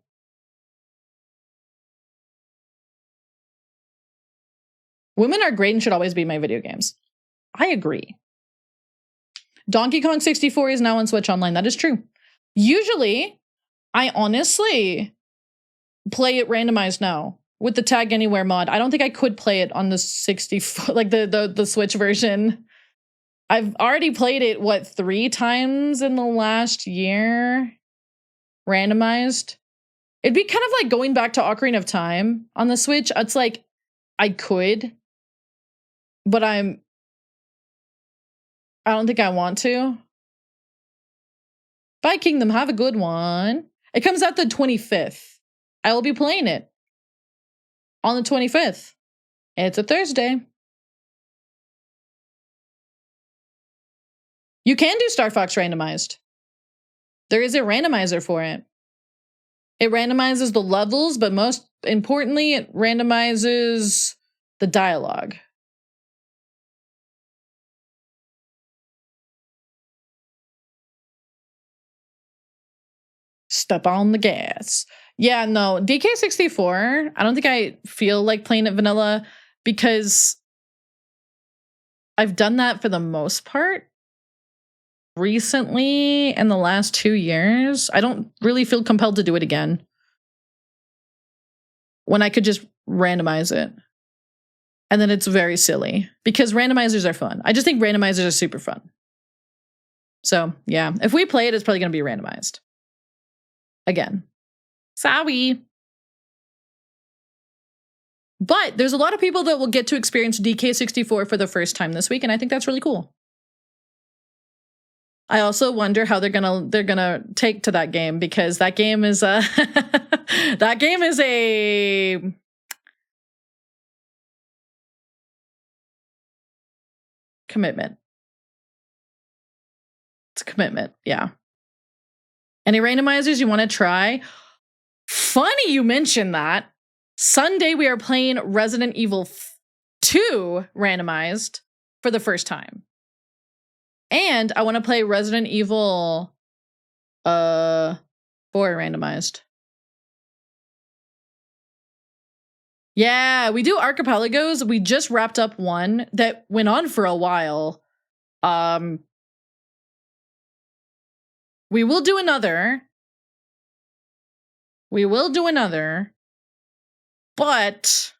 Women are great and should always be in my video games. I agree. Donkey Kong 64 is now on Switch Online. That is true. Usually, I honestly play it randomized now with the Tag Anywhere mod. I don't think I could play it on the 64, the Switch version. I've already played it, 3 times in the last year? Randomized. It'd be kind of like going back to Ocarina of Time on the Switch. It's I could, but I don't think I want to. Bye, Kingdom. Have a good one. It comes out the 25th. I will be playing it on the 25th. It's a Thursday. You can do Star Fox randomized. There is a randomizer for it. It randomizes the levels, but most importantly, it randomizes the dialogue. Step on the gas. Yeah, no, DK64, I don't think I feel like playing it vanilla. because I've done that for the most part recently in the last 2 years. I don't really feel compelled to do it again when I could just randomize it. And then it's very silly because randomizers are fun. I just think randomizers are super fun. So yeah, if we play it, it's probably going to be randomized. Again. Sorry. But there's a lot of people that will get to experience DK64 for the first time this week, and I think that's really cool. I also wonder how they're gonna take to that game, because that game is a that game is a commitment. It's a commitment, yeah. Any randomizers you want to try? Funny you mentioned that. Sunday we are playing Resident Evil 2 randomized for the first time. And I want to play Resident Evil 4 randomized. Yeah, we do archipelagos. We just wrapped up one that went on for a while. We will do another. But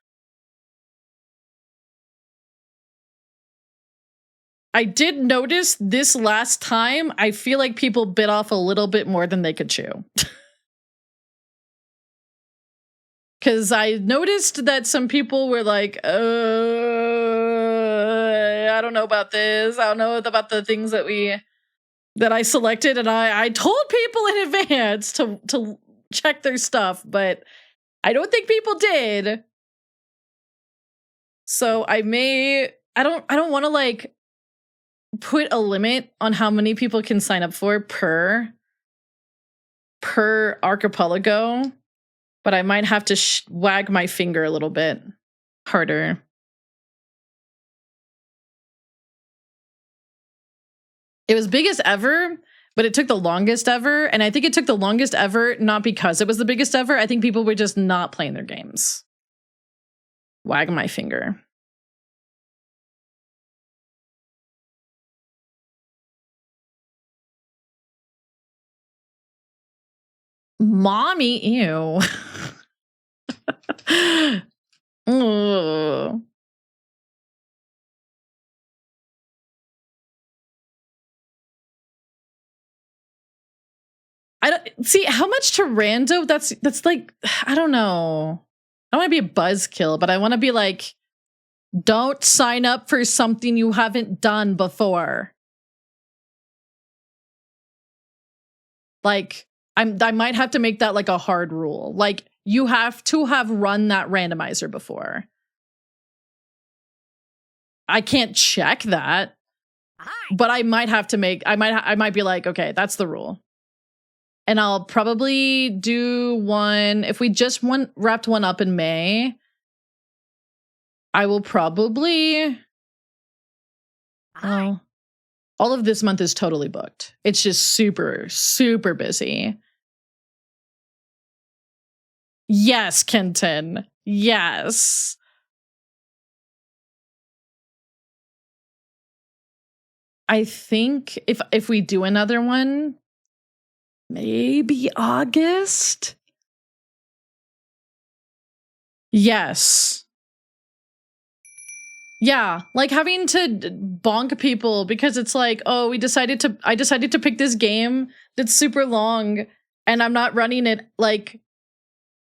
I did notice this last time, I feel like people bit off a little bit more than they could chew. Because I noticed that some people were like, I don't know about this. I don't know about the things that I selected. And I told people in advance to check their stuff, but I don't think people did. So I don't want to like put a limit on how many people can sign up for per archipelago, but I might have to wag my finger a little bit harder. It was biggest ever, but it took the longest ever, and I think it took the longest ever not because it was the biggest ever. I think people were just not playing their games. Wag my finger. Mommy, ew. Ugh. I don't see how much to rando. That's like, I don't know. I want to be a buzzkill, but I want to be like, don't sign up for something you haven't done before. Like, I might have to make that like a hard rule. Like, you have to have run that randomizer before. I can't check that, but I might have to make. I might be like, okay, that's the rule. And I'll probably do one if we just wrapped one up in May. I will probably. Oh, all of this month is totally booked. It's just super, super busy. Yes, Kenton. Yes. I think if we do another one, maybe August. Yes. Yeah, like having to bonk people because it's like, oh, I decided to pick this game that's super long and I'm not running it like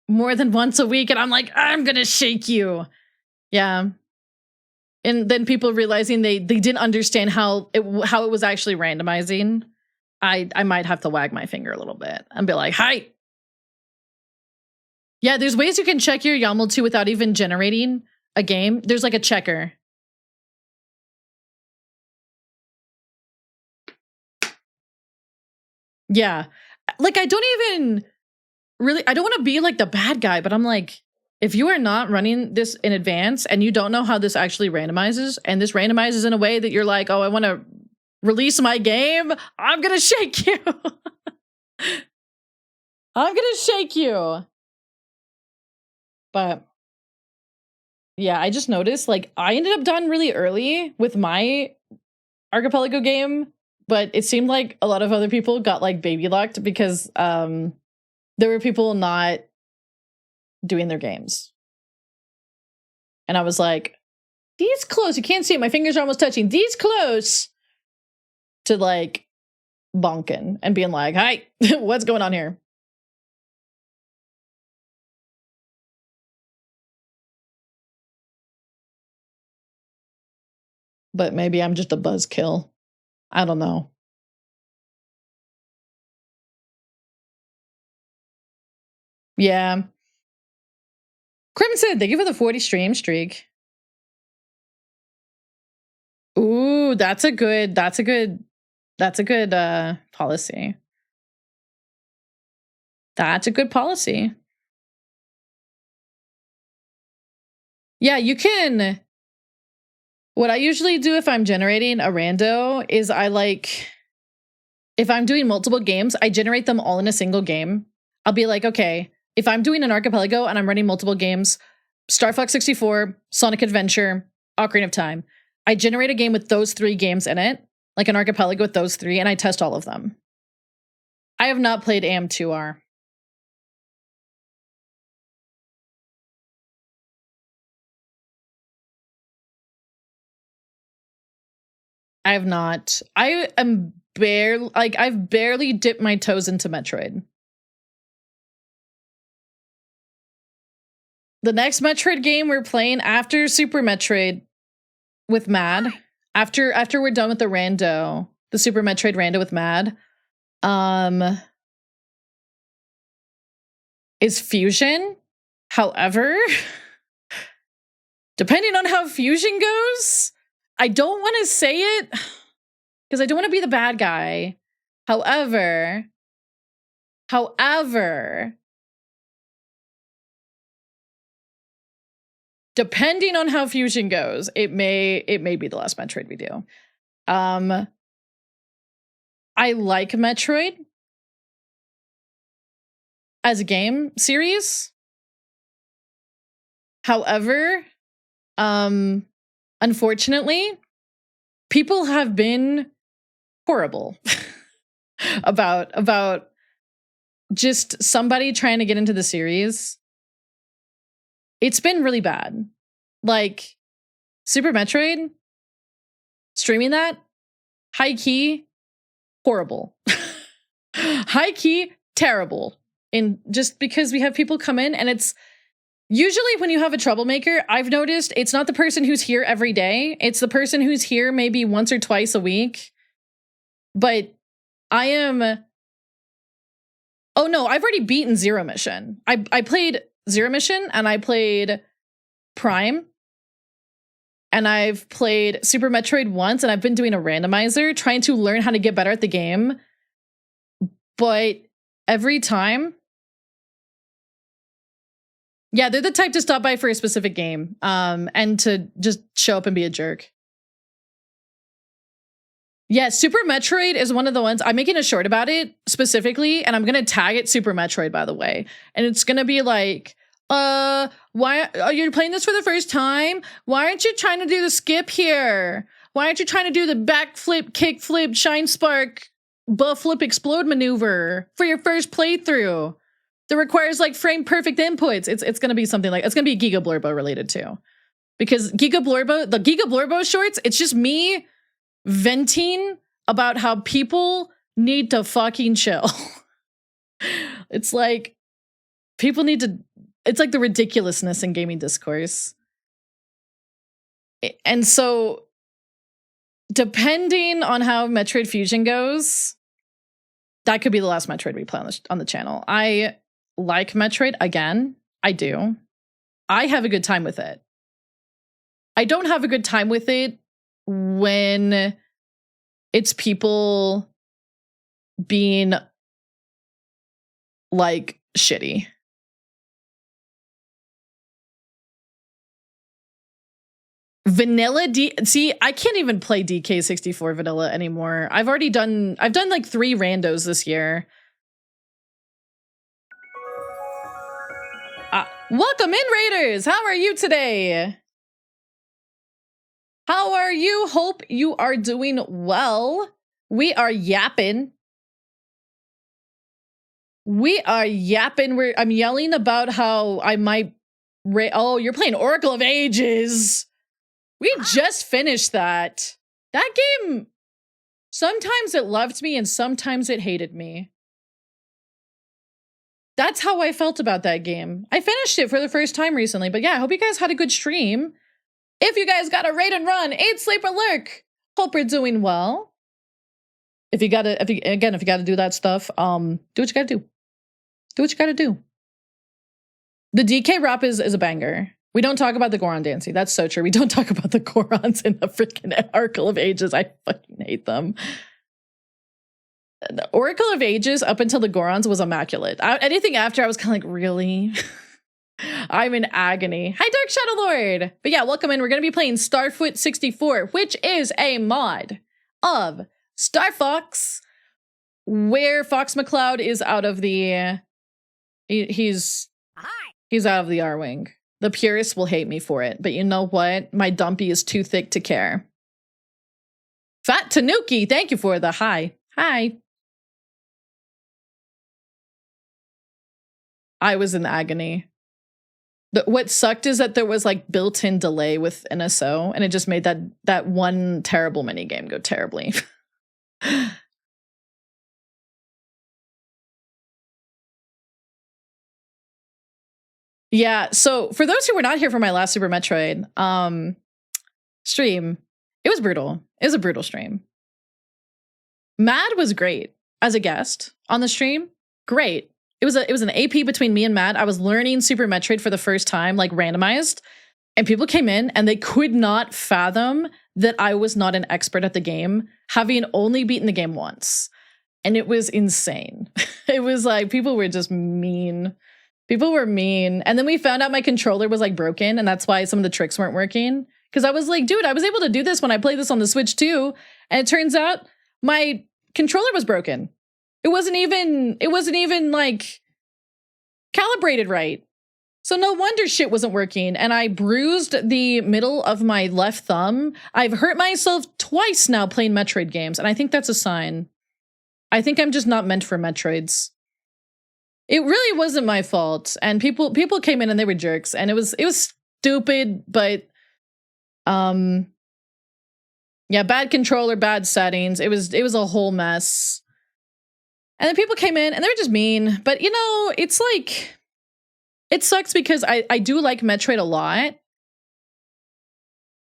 more than once a week, and I'm like, I'm gonna shake you. Yeah. And then people realizing they didn't understand how it was actually randomizing. I might have to wag my finger a little bit and be like, hi. Yeah, there's ways you can check your YAML too without even generating a game. There's like a checker. Yeah. Like, I don't even really, I don't want to be like the bad guy, but I'm like, if you are not running this in advance and you don't know how this actually randomizes, and this randomizes in a way that you're like, oh, I want to release my game, I'm going to shake you. I'm going to shake you. But Yeah, I just noticed, like, I ended up done really early with my archipelago game, but it seemed like a lot of other people got, like, baby locked because there were people not doing their games. And I was like, these close, you can't see it, my fingers are almost touching, these close to, like, bonking and being like, hi, what's going on here? But maybe I'm just a buzzkill. I don't know. Yeah. Crimson, thank you for the 40 stream streak. Ooh, that's a good policy. That's a good policy. Yeah, you can. What I usually do if I'm generating a rando is if I'm doing multiple games, I generate them all in a single game. I'll be like, okay, if I'm doing an archipelago and I'm running multiple games, Star Fox 64, Sonic Adventure, Ocarina of Time, I generate a game with those 3 games in it, like an archipelago with those 3, and I test all of them. I have not played AM2R. I have not. I am I've barely dipped my toes into Metroid. The next Metroid game we're playing after Super Metroid with Mad, after we're done with the rando, the Super Metroid rando with Mad, is Fusion. However, depending on how Fusion goes, I don't want to say it because I don't want to be the bad guy. However, depending on how Fusion goes, it may be the last Metroid we do. I like Metroid as a game series. However, unfortunately, people have been horrible about just somebody trying to get into the series. It's been really bad. Like, Super Metroid, streaming that, high key, horrible. High key, terrible. And just because we have people come in, and it's usually when you have a troublemaker, I've noticed it's not the person who's here every day. It's the person who's here maybe once or twice a week. But I am... Oh no, I've already beaten Zero Mission. I played Zero Mission, and I played Prime, and I've played Super Metroid once, and I've been doing a randomizer trying to learn how to get better at the game. But every time... Yeah, they're the type to stop by for a specific game, and to just show up and be a jerk. Yeah, Super Metroid is one of the ones, I'm making a short about it specifically, and I'm going to tag it Super Metroid, by the way. And it's going to be like, why are you playing this for the first time? Why aren't you trying to do the skip here? Why aren't you trying to do the backflip, kickflip, shine spark, buff flip, explode maneuver for your first playthrough? That requires like frame perfect inputs. It's going to be something like, it's going to be Giga Blurbo related too. Because the Giga Blurbo shorts, it's just me venting about how people need to fucking chill. It's like, people need to, it's like the ridiculousness in gaming discourse. And so, depending on how Metroid Fusion goes, that could be the last Metroid we play on the channel. I like Metroid, again, I do. I have a good time with it. I don't have a good time with it when it's people being like shitty. Vanilla see, I can't even play DK64 vanilla anymore. I've done like 3 randos this year. Welcome in, Raiders! How are you today? How are you? Hope you are doing well. We are yapping. I'm yelling about how I might. Oh, you're playing Oracle of Ages. We just finished that. That game. Sometimes it loved me and sometimes it hated me. That's how I felt about that game. I finished it for the first time recently, but yeah, I hope you guys had a good stream. If you guys got a raid and run, 8 sleep or lurk, hope you're doing well. If you gotta do that stuff, do what you gotta do. Do what you gotta do. The DK rap is a banger. We don't talk about the Goron dancing. That's so true. We don't talk about the Gorons in the freaking Oracle of Ages. I fucking hate them. The Oracle of Ages up until the Gorons was immaculate. Anything after, I was kind of like, really? I'm in agony. Hi, Dark Shadow Lord. But yeah, welcome in. We're going to be playing Starfoot 64, which is a mod of Star Fox, where Fox McCloud is out of the... He's out of the R-Wing. The purists will hate me for it, but you know what? My dumpy is too thick to care. Fat Tanuki, thank you for the hi. Hi. I was in agony. What sucked is that there was like built-in delay with NSO, and it just made that one terrible minigame go terribly. Yeah, so for those who were not here for my last Super Metroid stream, it was brutal. It was a brutal stream. Mad was great as a guest on the stream. Great. It was an AP between me and Mad. I was learning Super Metroid for the first time, like randomized, and people came in and they could not fathom that I was not an expert at the game, having only beaten the game once. And it was insane. It was like people were just mean. People were mean. And then we found out my controller was like broken, and that's why some of the tricks weren't working. Because I was like, dude, I was able to do this when I played this on the Switch too. And it turns out my controller was broken. It wasn't even like calibrated right. So no wonder shit wasn't working. And I bruised the middle of my left thumb. I've hurt myself twice now playing Metroid games, and I think that's a sign. I think I'm just not meant for Metroids. It really wasn't my fault, and people came in and they were jerks, and it was stupid, but yeah, bad controller, bad settings. It was a whole mess. And then people came in and they were just mean, but you know, it's like it sucks because I do like Metroid a lot.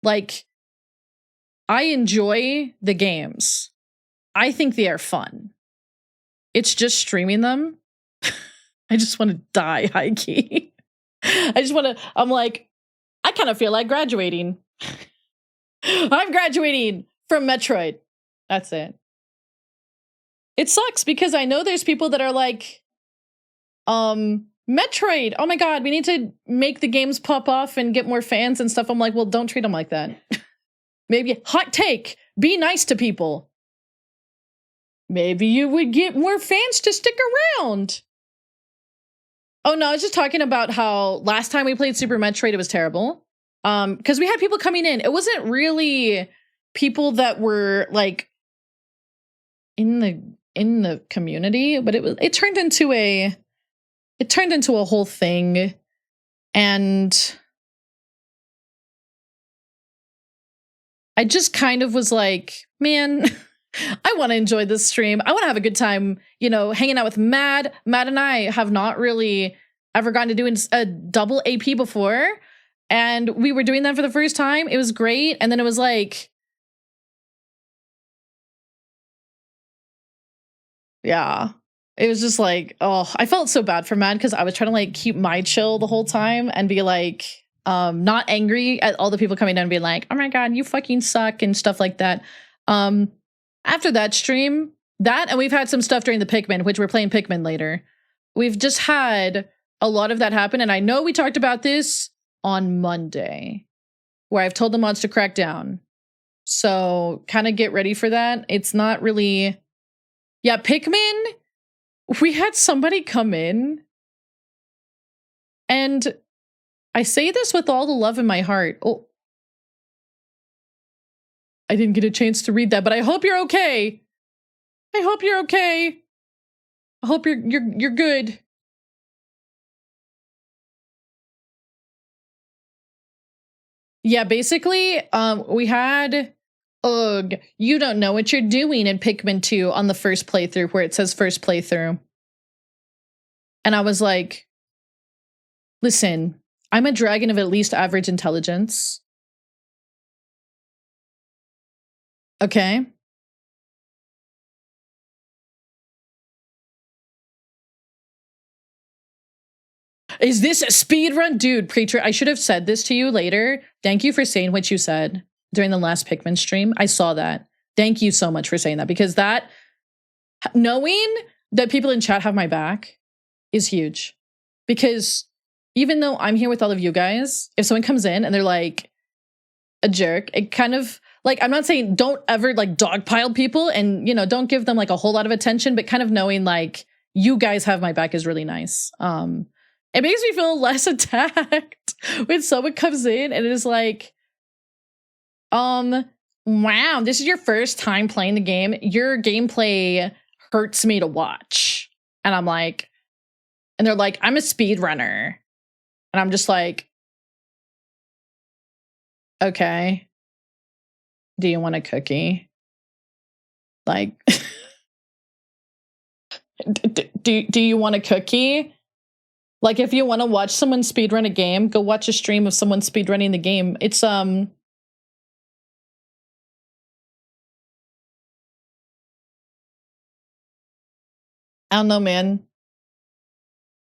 Like, I enjoy the games. I think they are fun. It's just streaming them. I just want to die high key. I'm like, I kind of feel like graduating. I'm graduating from Metroid. That's it. It sucks because I know there's people that are like, Metroid, oh my god, we need to make the games pop off and get more fans and stuff. I'm like, well, don't treat them like that. Maybe, hot take, be nice to people. Maybe you would get more fans to stick around. Oh no, I was just talking about how last time we played Super Metroid, it was terrible. Because we had people coming in. It wasn't really people that were like in the community, but it turned into a whole thing. And I just kind of was like, man, I want to enjoy this stream. I want to have a good time, you know, hanging out with Mad. Mad and I have not really ever gotten to do a double AP before. And we were doing that for the first time. It was great. And then it was like, yeah, it was just like, oh, I felt so bad for Mad because I was trying to like keep my chill the whole time and be like, not angry at all the people coming in and being like, oh my god, you fucking suck and stuff like that. After that stream, and we've had some stuff during the Pikmin, which we're playing Pikmin later. We've just had a lot of that happen. And I know we talked about this on Monday, where I've told the mods to crack down. So kind of get ready for that. It's not really... Yeah, Pikmin, we had somebody come in, and I say this with all the love in my heart. Oh, I didn't get a chance to read that, but I hope you're okay. I hope you're okay. I hope you're good. Yeah, basically, we had ugh, you don't know what you're doing in Pikmin 2 on the first playthrough where it says first playthrough. And I was like, listen, I'm a dragon of at least average intelligence. Okay. Is this a speed run? Dude, Preacher, I should have said this to you later. Thank you for saying what you said during the last Pikmin stream. I saw that. Thank you so much for saying that, because that, knowing that people in chat have my back is huge. Because even though I'm here with all of you guys, if someone comes in and they're like a jerk, it kind of, like, I'm not saying don't ever like dogpile people and, you know, don't give them like a whole lot of attention, but kind of knowing like you guys have my back is really nice. It makes me feel less attacked when someone comes in and is like, wow, this is your first time playing the game. Your gameplay hurts me to watch. And I'm like, and they're like, I'm a speedrunner. And I'm just like, okay. Do you want a cookie? Like, do you want a cookie? Like, if you want to watch someone speedrun a game, go watch a stream of someone speedrunning the game. It's, I don't know, man.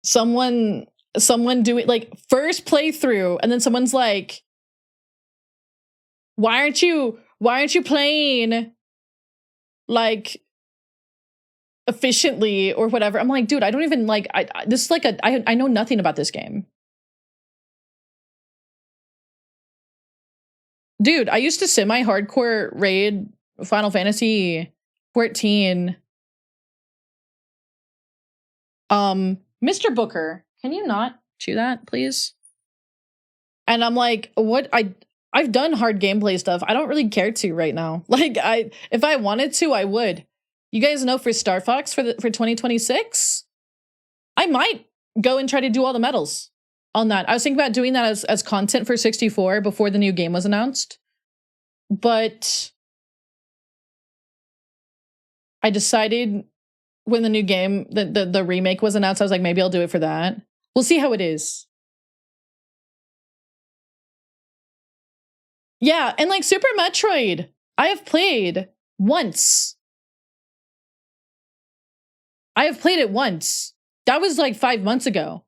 Someone do it like first playthrough, and then someone's like, why aren't you playing like efficiently or whatever? I'm like, dude, I don't even like, this is like I know nothing about this game. Dude, I used to semi-hardcore raid Final Fantasy 14. Mr. Booker, can you not chew that, please? And I'm like, what? I've done hard gameplay stuff. I don't really care to right now. Like, if I wanted to, I would. You guys know for Star Fox for 2026, I might go and try to do all the medals on that. I was thinking about doing that as content for 64 before the new game was announced. But I decided when the new game, the remake was announced, I was like, maybe I'll do it for that. We'll see how it is. Yeah, and like Super Metroid, I have played once. I have played it once. That was like 5 months ago.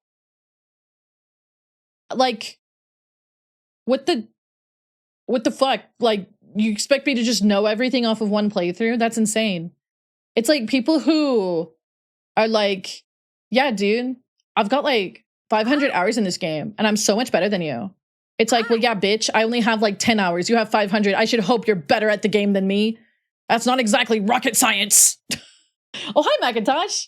Like, what the fuck? Like, you expect me to just know everything off of one playthrough? That's insane. It's like people who are like, yeah, dude, I've got like 500 hours in this game and I'm so much better than you. It's like, well, yeah, bitch, I only have like 10 hours. You have 500. I should hope you're better at the game than me. That's not exactly rocket science. Oh, hi, Macintosh.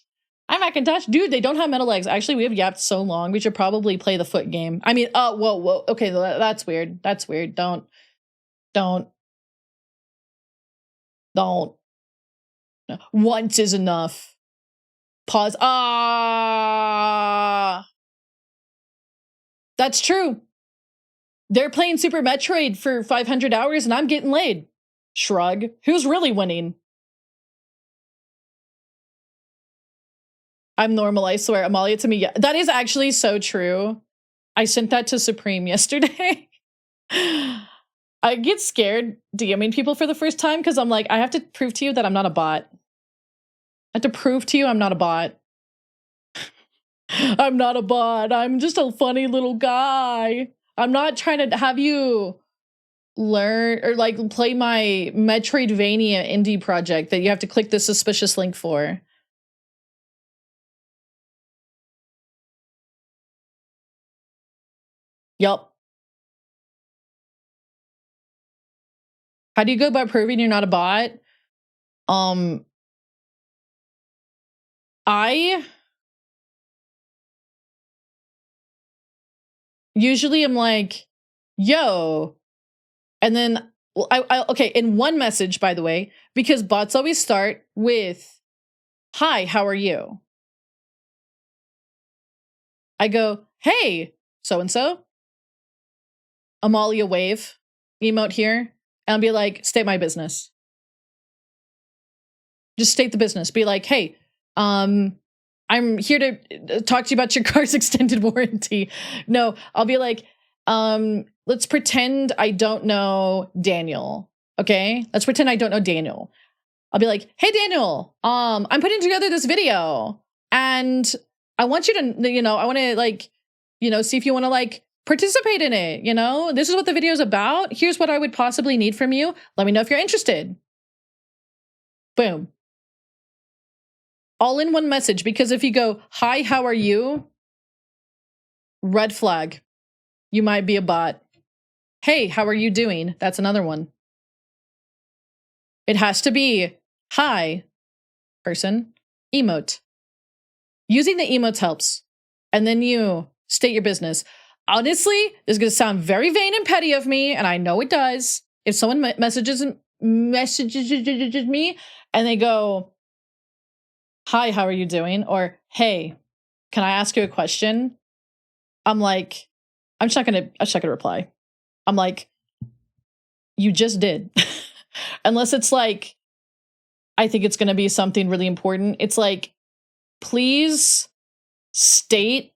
Hi, Macintosh. Dude, they don't have metal legs. Actually, we have yapped so long. We should probably play the foot game. I mean, whoa. Okay, that's weird. That's weird. Don't. Once is enough. Pause. That's true. They're playing Super Metroid for 500 hours and I'm getting laid. Shrug. Who's really winning? I'm normal, I swear. Amalia to me. Yeah, that is actually so true. I sent that to Supreme yesterday. I get scared DMing people for the first time because I'm like, I have to prove to you that I'm not a bot. I have to prove to you I'm not a bot. I'm not a bot. I'm just a funny little guy. I'm not trying to have you learn or like play my Metroidvania indie project that you have to click the suspicious link for. Yup. How do you go about proving you're not a bot? I usually am like, yo, and then Well, okay, in one message, by the way, because bots always start with, "Hi, how are you?" I go, "Hey, so-and-so." Amalia wave emote here. And I'll be like, "State my business." Just state the business. Be like, "Hey, I'm here to talk to you about your car's extended warranty." No, I'll be like, let's pretend I don't know Daniel. Okay? Let's pretend I don't know Daniel. I'll be like, "Hey Daniel, I'm putting together this video and I want you to, I want to like, see if you want to like participate in it. This is what the video is about. Here's what I would possibly need from you. Let me know if you're interested." Boom. All in one message, because if you go, "Hi, how are you?" Red flag. You might be a bot. "Hey, how are you doing?" That's another one. It has to be, "Hi, person," emote. Using the emotes helps. And then you state your business. Honestly, this is going to sound very vain and petty of me, and I know it does. If someone messages me and they go, "Hi, how are you doing?" Or, "Hey, can I ask you a question?" I'm like, I'm just not gonna reply. I'm like, "You just did." Unless it's like, I think it's gonna be something really important. It's like, please state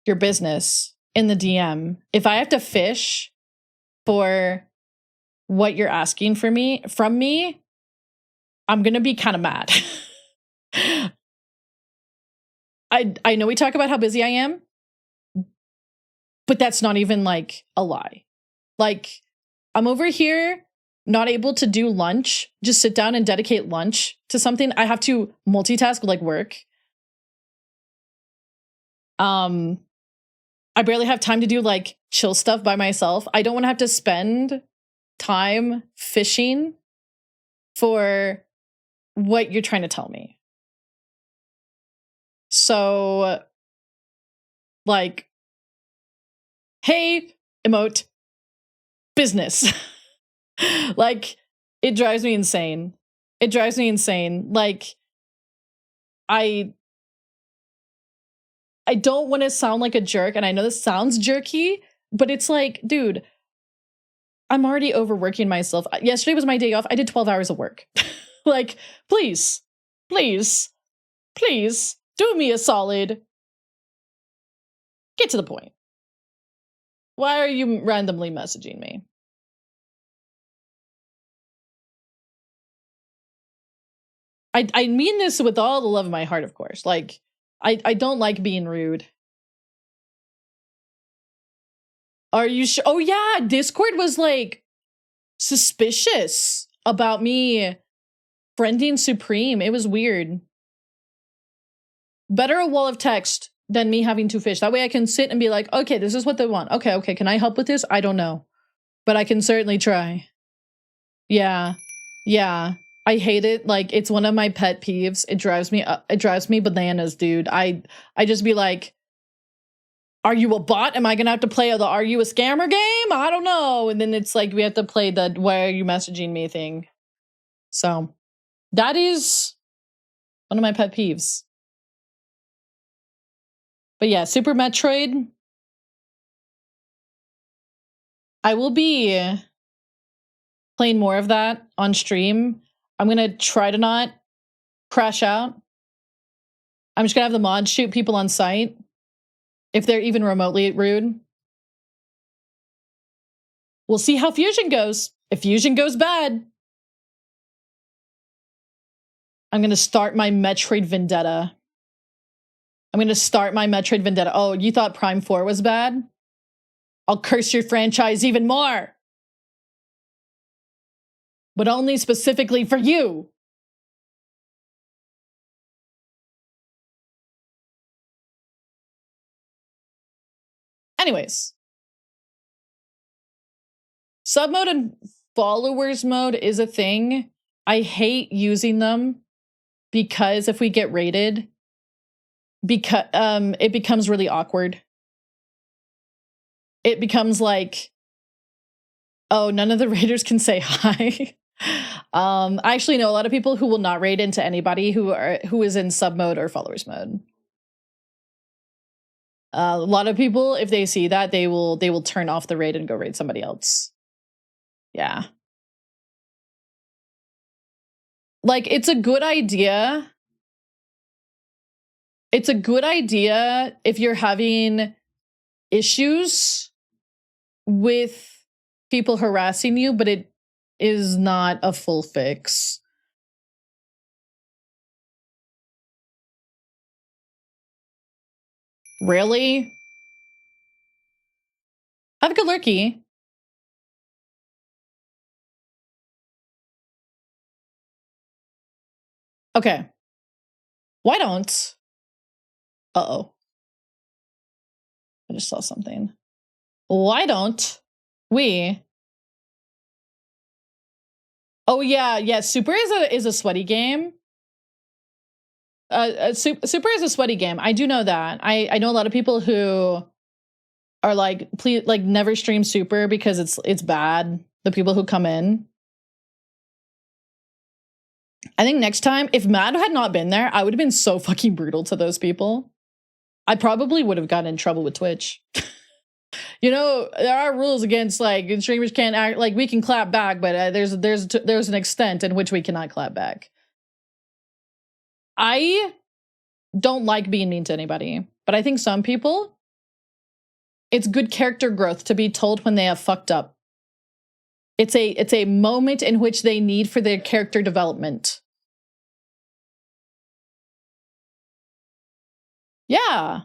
your business in the DM. If I have to fish for what you're asking from me, I'm gonna be kind of mad. I know we talk about how busy I am, but that's not even like a lie. Like, I'm over here not able to do lunch, just sit down and dedicate lunch to something. I have to multitask like work. I barely have time to do like chill stuff by myself. I don't want to have to spend time fishing for what you're trying to tell me. So, like, "Hey, emote, business." Like, it drives me insane. It drives me insane. Like, I don't want to sound like a jerk, and I know this sounds jerky, but it's like, dude, I'm already overworking myself. Yesterday was my day off. I did 12 hours of work. Like, please, please, please, do me a solid. Get to the point. Why are you randomly messaging me? I mean this with all the love of my heart, of course. Like, I don't like being rude. Are you sure? Oh yeah, Discord was like suspicious about me friending Supreme. It was weird. Better a wall of text than me having to fish. That way I can sit and be like, "Okay, this is what they want. Okay, can I help with this? I don't know. But I can certainly try." Yeah. Yeah. I hate it. Like, it's one of my pet peeves. It drives me bananas, dude. I just be like, "Are you a bot? Am I gonna have to play the "Are you a scammer" game? I don't know." And then it's like we have to play the "Why are you messaging me" thing. So that is one of my pet peeves. But yeah, Super Metroid. I will be playing more of that on stream. I'm gonna try to not crash out. I'm just gonna have the mods shoot people on sight if they're even remotely rude. We'll see how Fusion goes. If Fusion goes bad, I'm gonna start my Metroid vendetta. Oh, you thought Prime 4 was bad? I'll curse your franchise even more. But only specifically for you. Anyways. Sub mode and followers mode is a thing. I hate using them because if we get rated, it becomes really awkward. It becomes like, Oh, none of the raiders can say hi. I actually know a lot of people who will not raid into anybody who is in sub mode or followers mode. A lot of people, if they see that, they will turn off the raid and go raid somebody else. Yeah. Like, it's a good idea. It's a good idea if you're having issues with people harassing you, but it is not a full fix. Really? Have a good lurky. Okay. Why don't... Uh-oh. I just saw something. Why don't we... Oh, yeah. Super is a sweaty game. Super is a sweaty game. I do know that. I know a lot of people who are like, please, like, never stream Super because it's bad. The people who come in. I think next time, if Mad had not been there, I would have been so fucking brutal to those people. I probably would have gotten in trouble with Twitch. You know, there are rules against, like, streamers can't act like, we can clap back, but there's an extent in which we cannot clap back. I don't like being mean to anybody, but I think some people, it's good character growth to be told when they have fucked up. It's a moment in which they need for their character development. Yeah.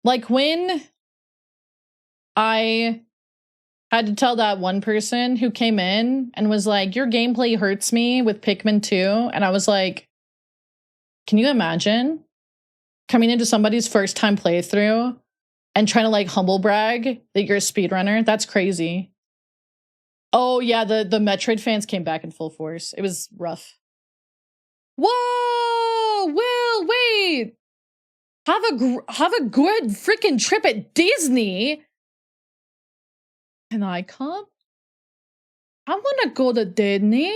Like when I had to tell that one person who came in and was like, your gameplay hurts me with Pikmin 2. And I was like, can you imagine coming into somebody's first time playthrough and trying to like humble brag that you're a speedrunner? That's crazy. Oh yeah, the Metroid fans came back in full force. It was rough. Whoa, Will, wait. Have a good freaking trip at Disney. Can I come? I want to go to Disney.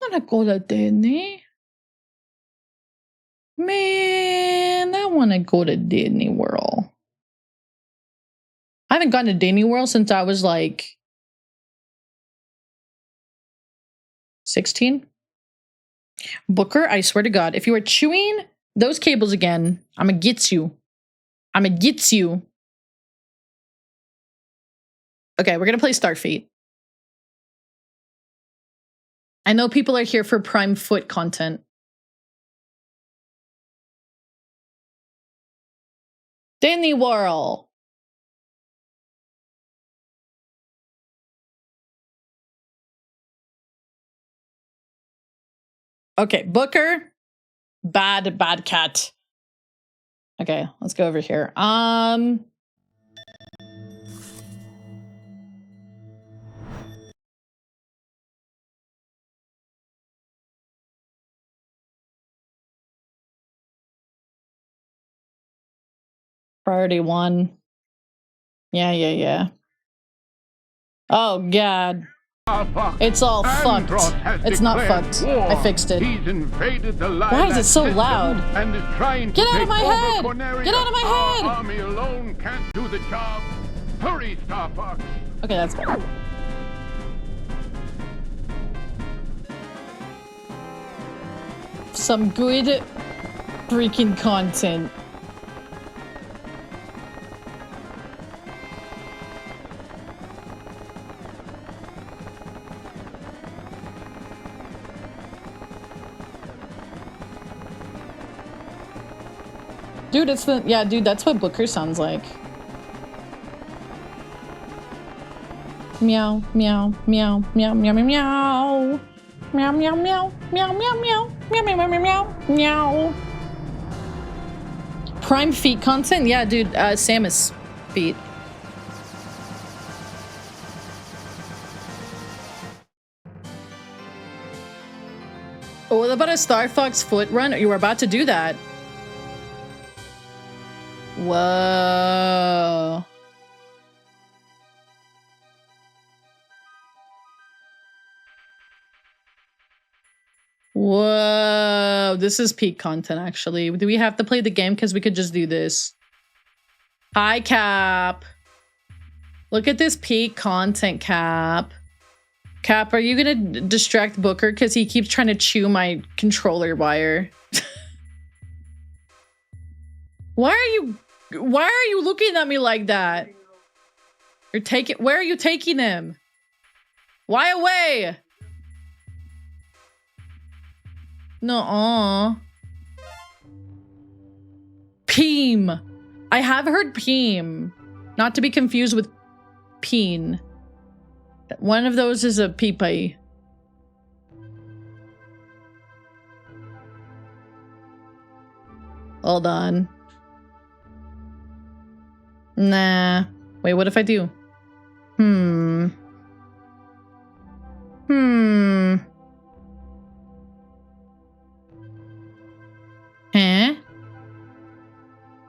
I want to go to Disney. Man, I want to go to Disney World. I haven't gone to Disney World since I was like 16. Booker, I swear to God, if you are chewing those cables again, I'm gonna get you. I'm gonna get you. Okay, we're gonna play Starfleet. I know people are here for Prime Foot content. Disney World. Okay, Booker. Bad cat. Okay, let's go over here. Priority 1. Yeah. Oh, God. It's all fucked. It's not fucked. I fixed it. He's invaded the Why is it so loud? And is trying to Get out of take my over head! Corneria. Get out of my head! Our army alone can't do the job. Hurry, Star Fox. Okay, that's better. Some good freaking content. Dude, it's the... Yeah, dude, that's what Booker sounds like. Meow, meow, meow, meow, meow, meow, meow. Meow, meow, meow, meow, meow, meow, meow, meow, meow, meow, meow. Prime feet content? Yeah, dude, Samus feet. Oh, what about a Star Fox foot run? You were about to do that. Whoa. Whoa. This is peak content, actually. Do we have to play the game? Because we could just do this. Hi, Cap. Look at this peak content, Cap. Cap, are you going to distract Booker? Because he keeps trying to chew my controller wire. Why are you looking at me like that? Where are you taking him? Why away? No. Peem. I have heard Peem. Not to be confused with Peen. One of those is a peepee. Hold on. Nah. Wait, what if I do?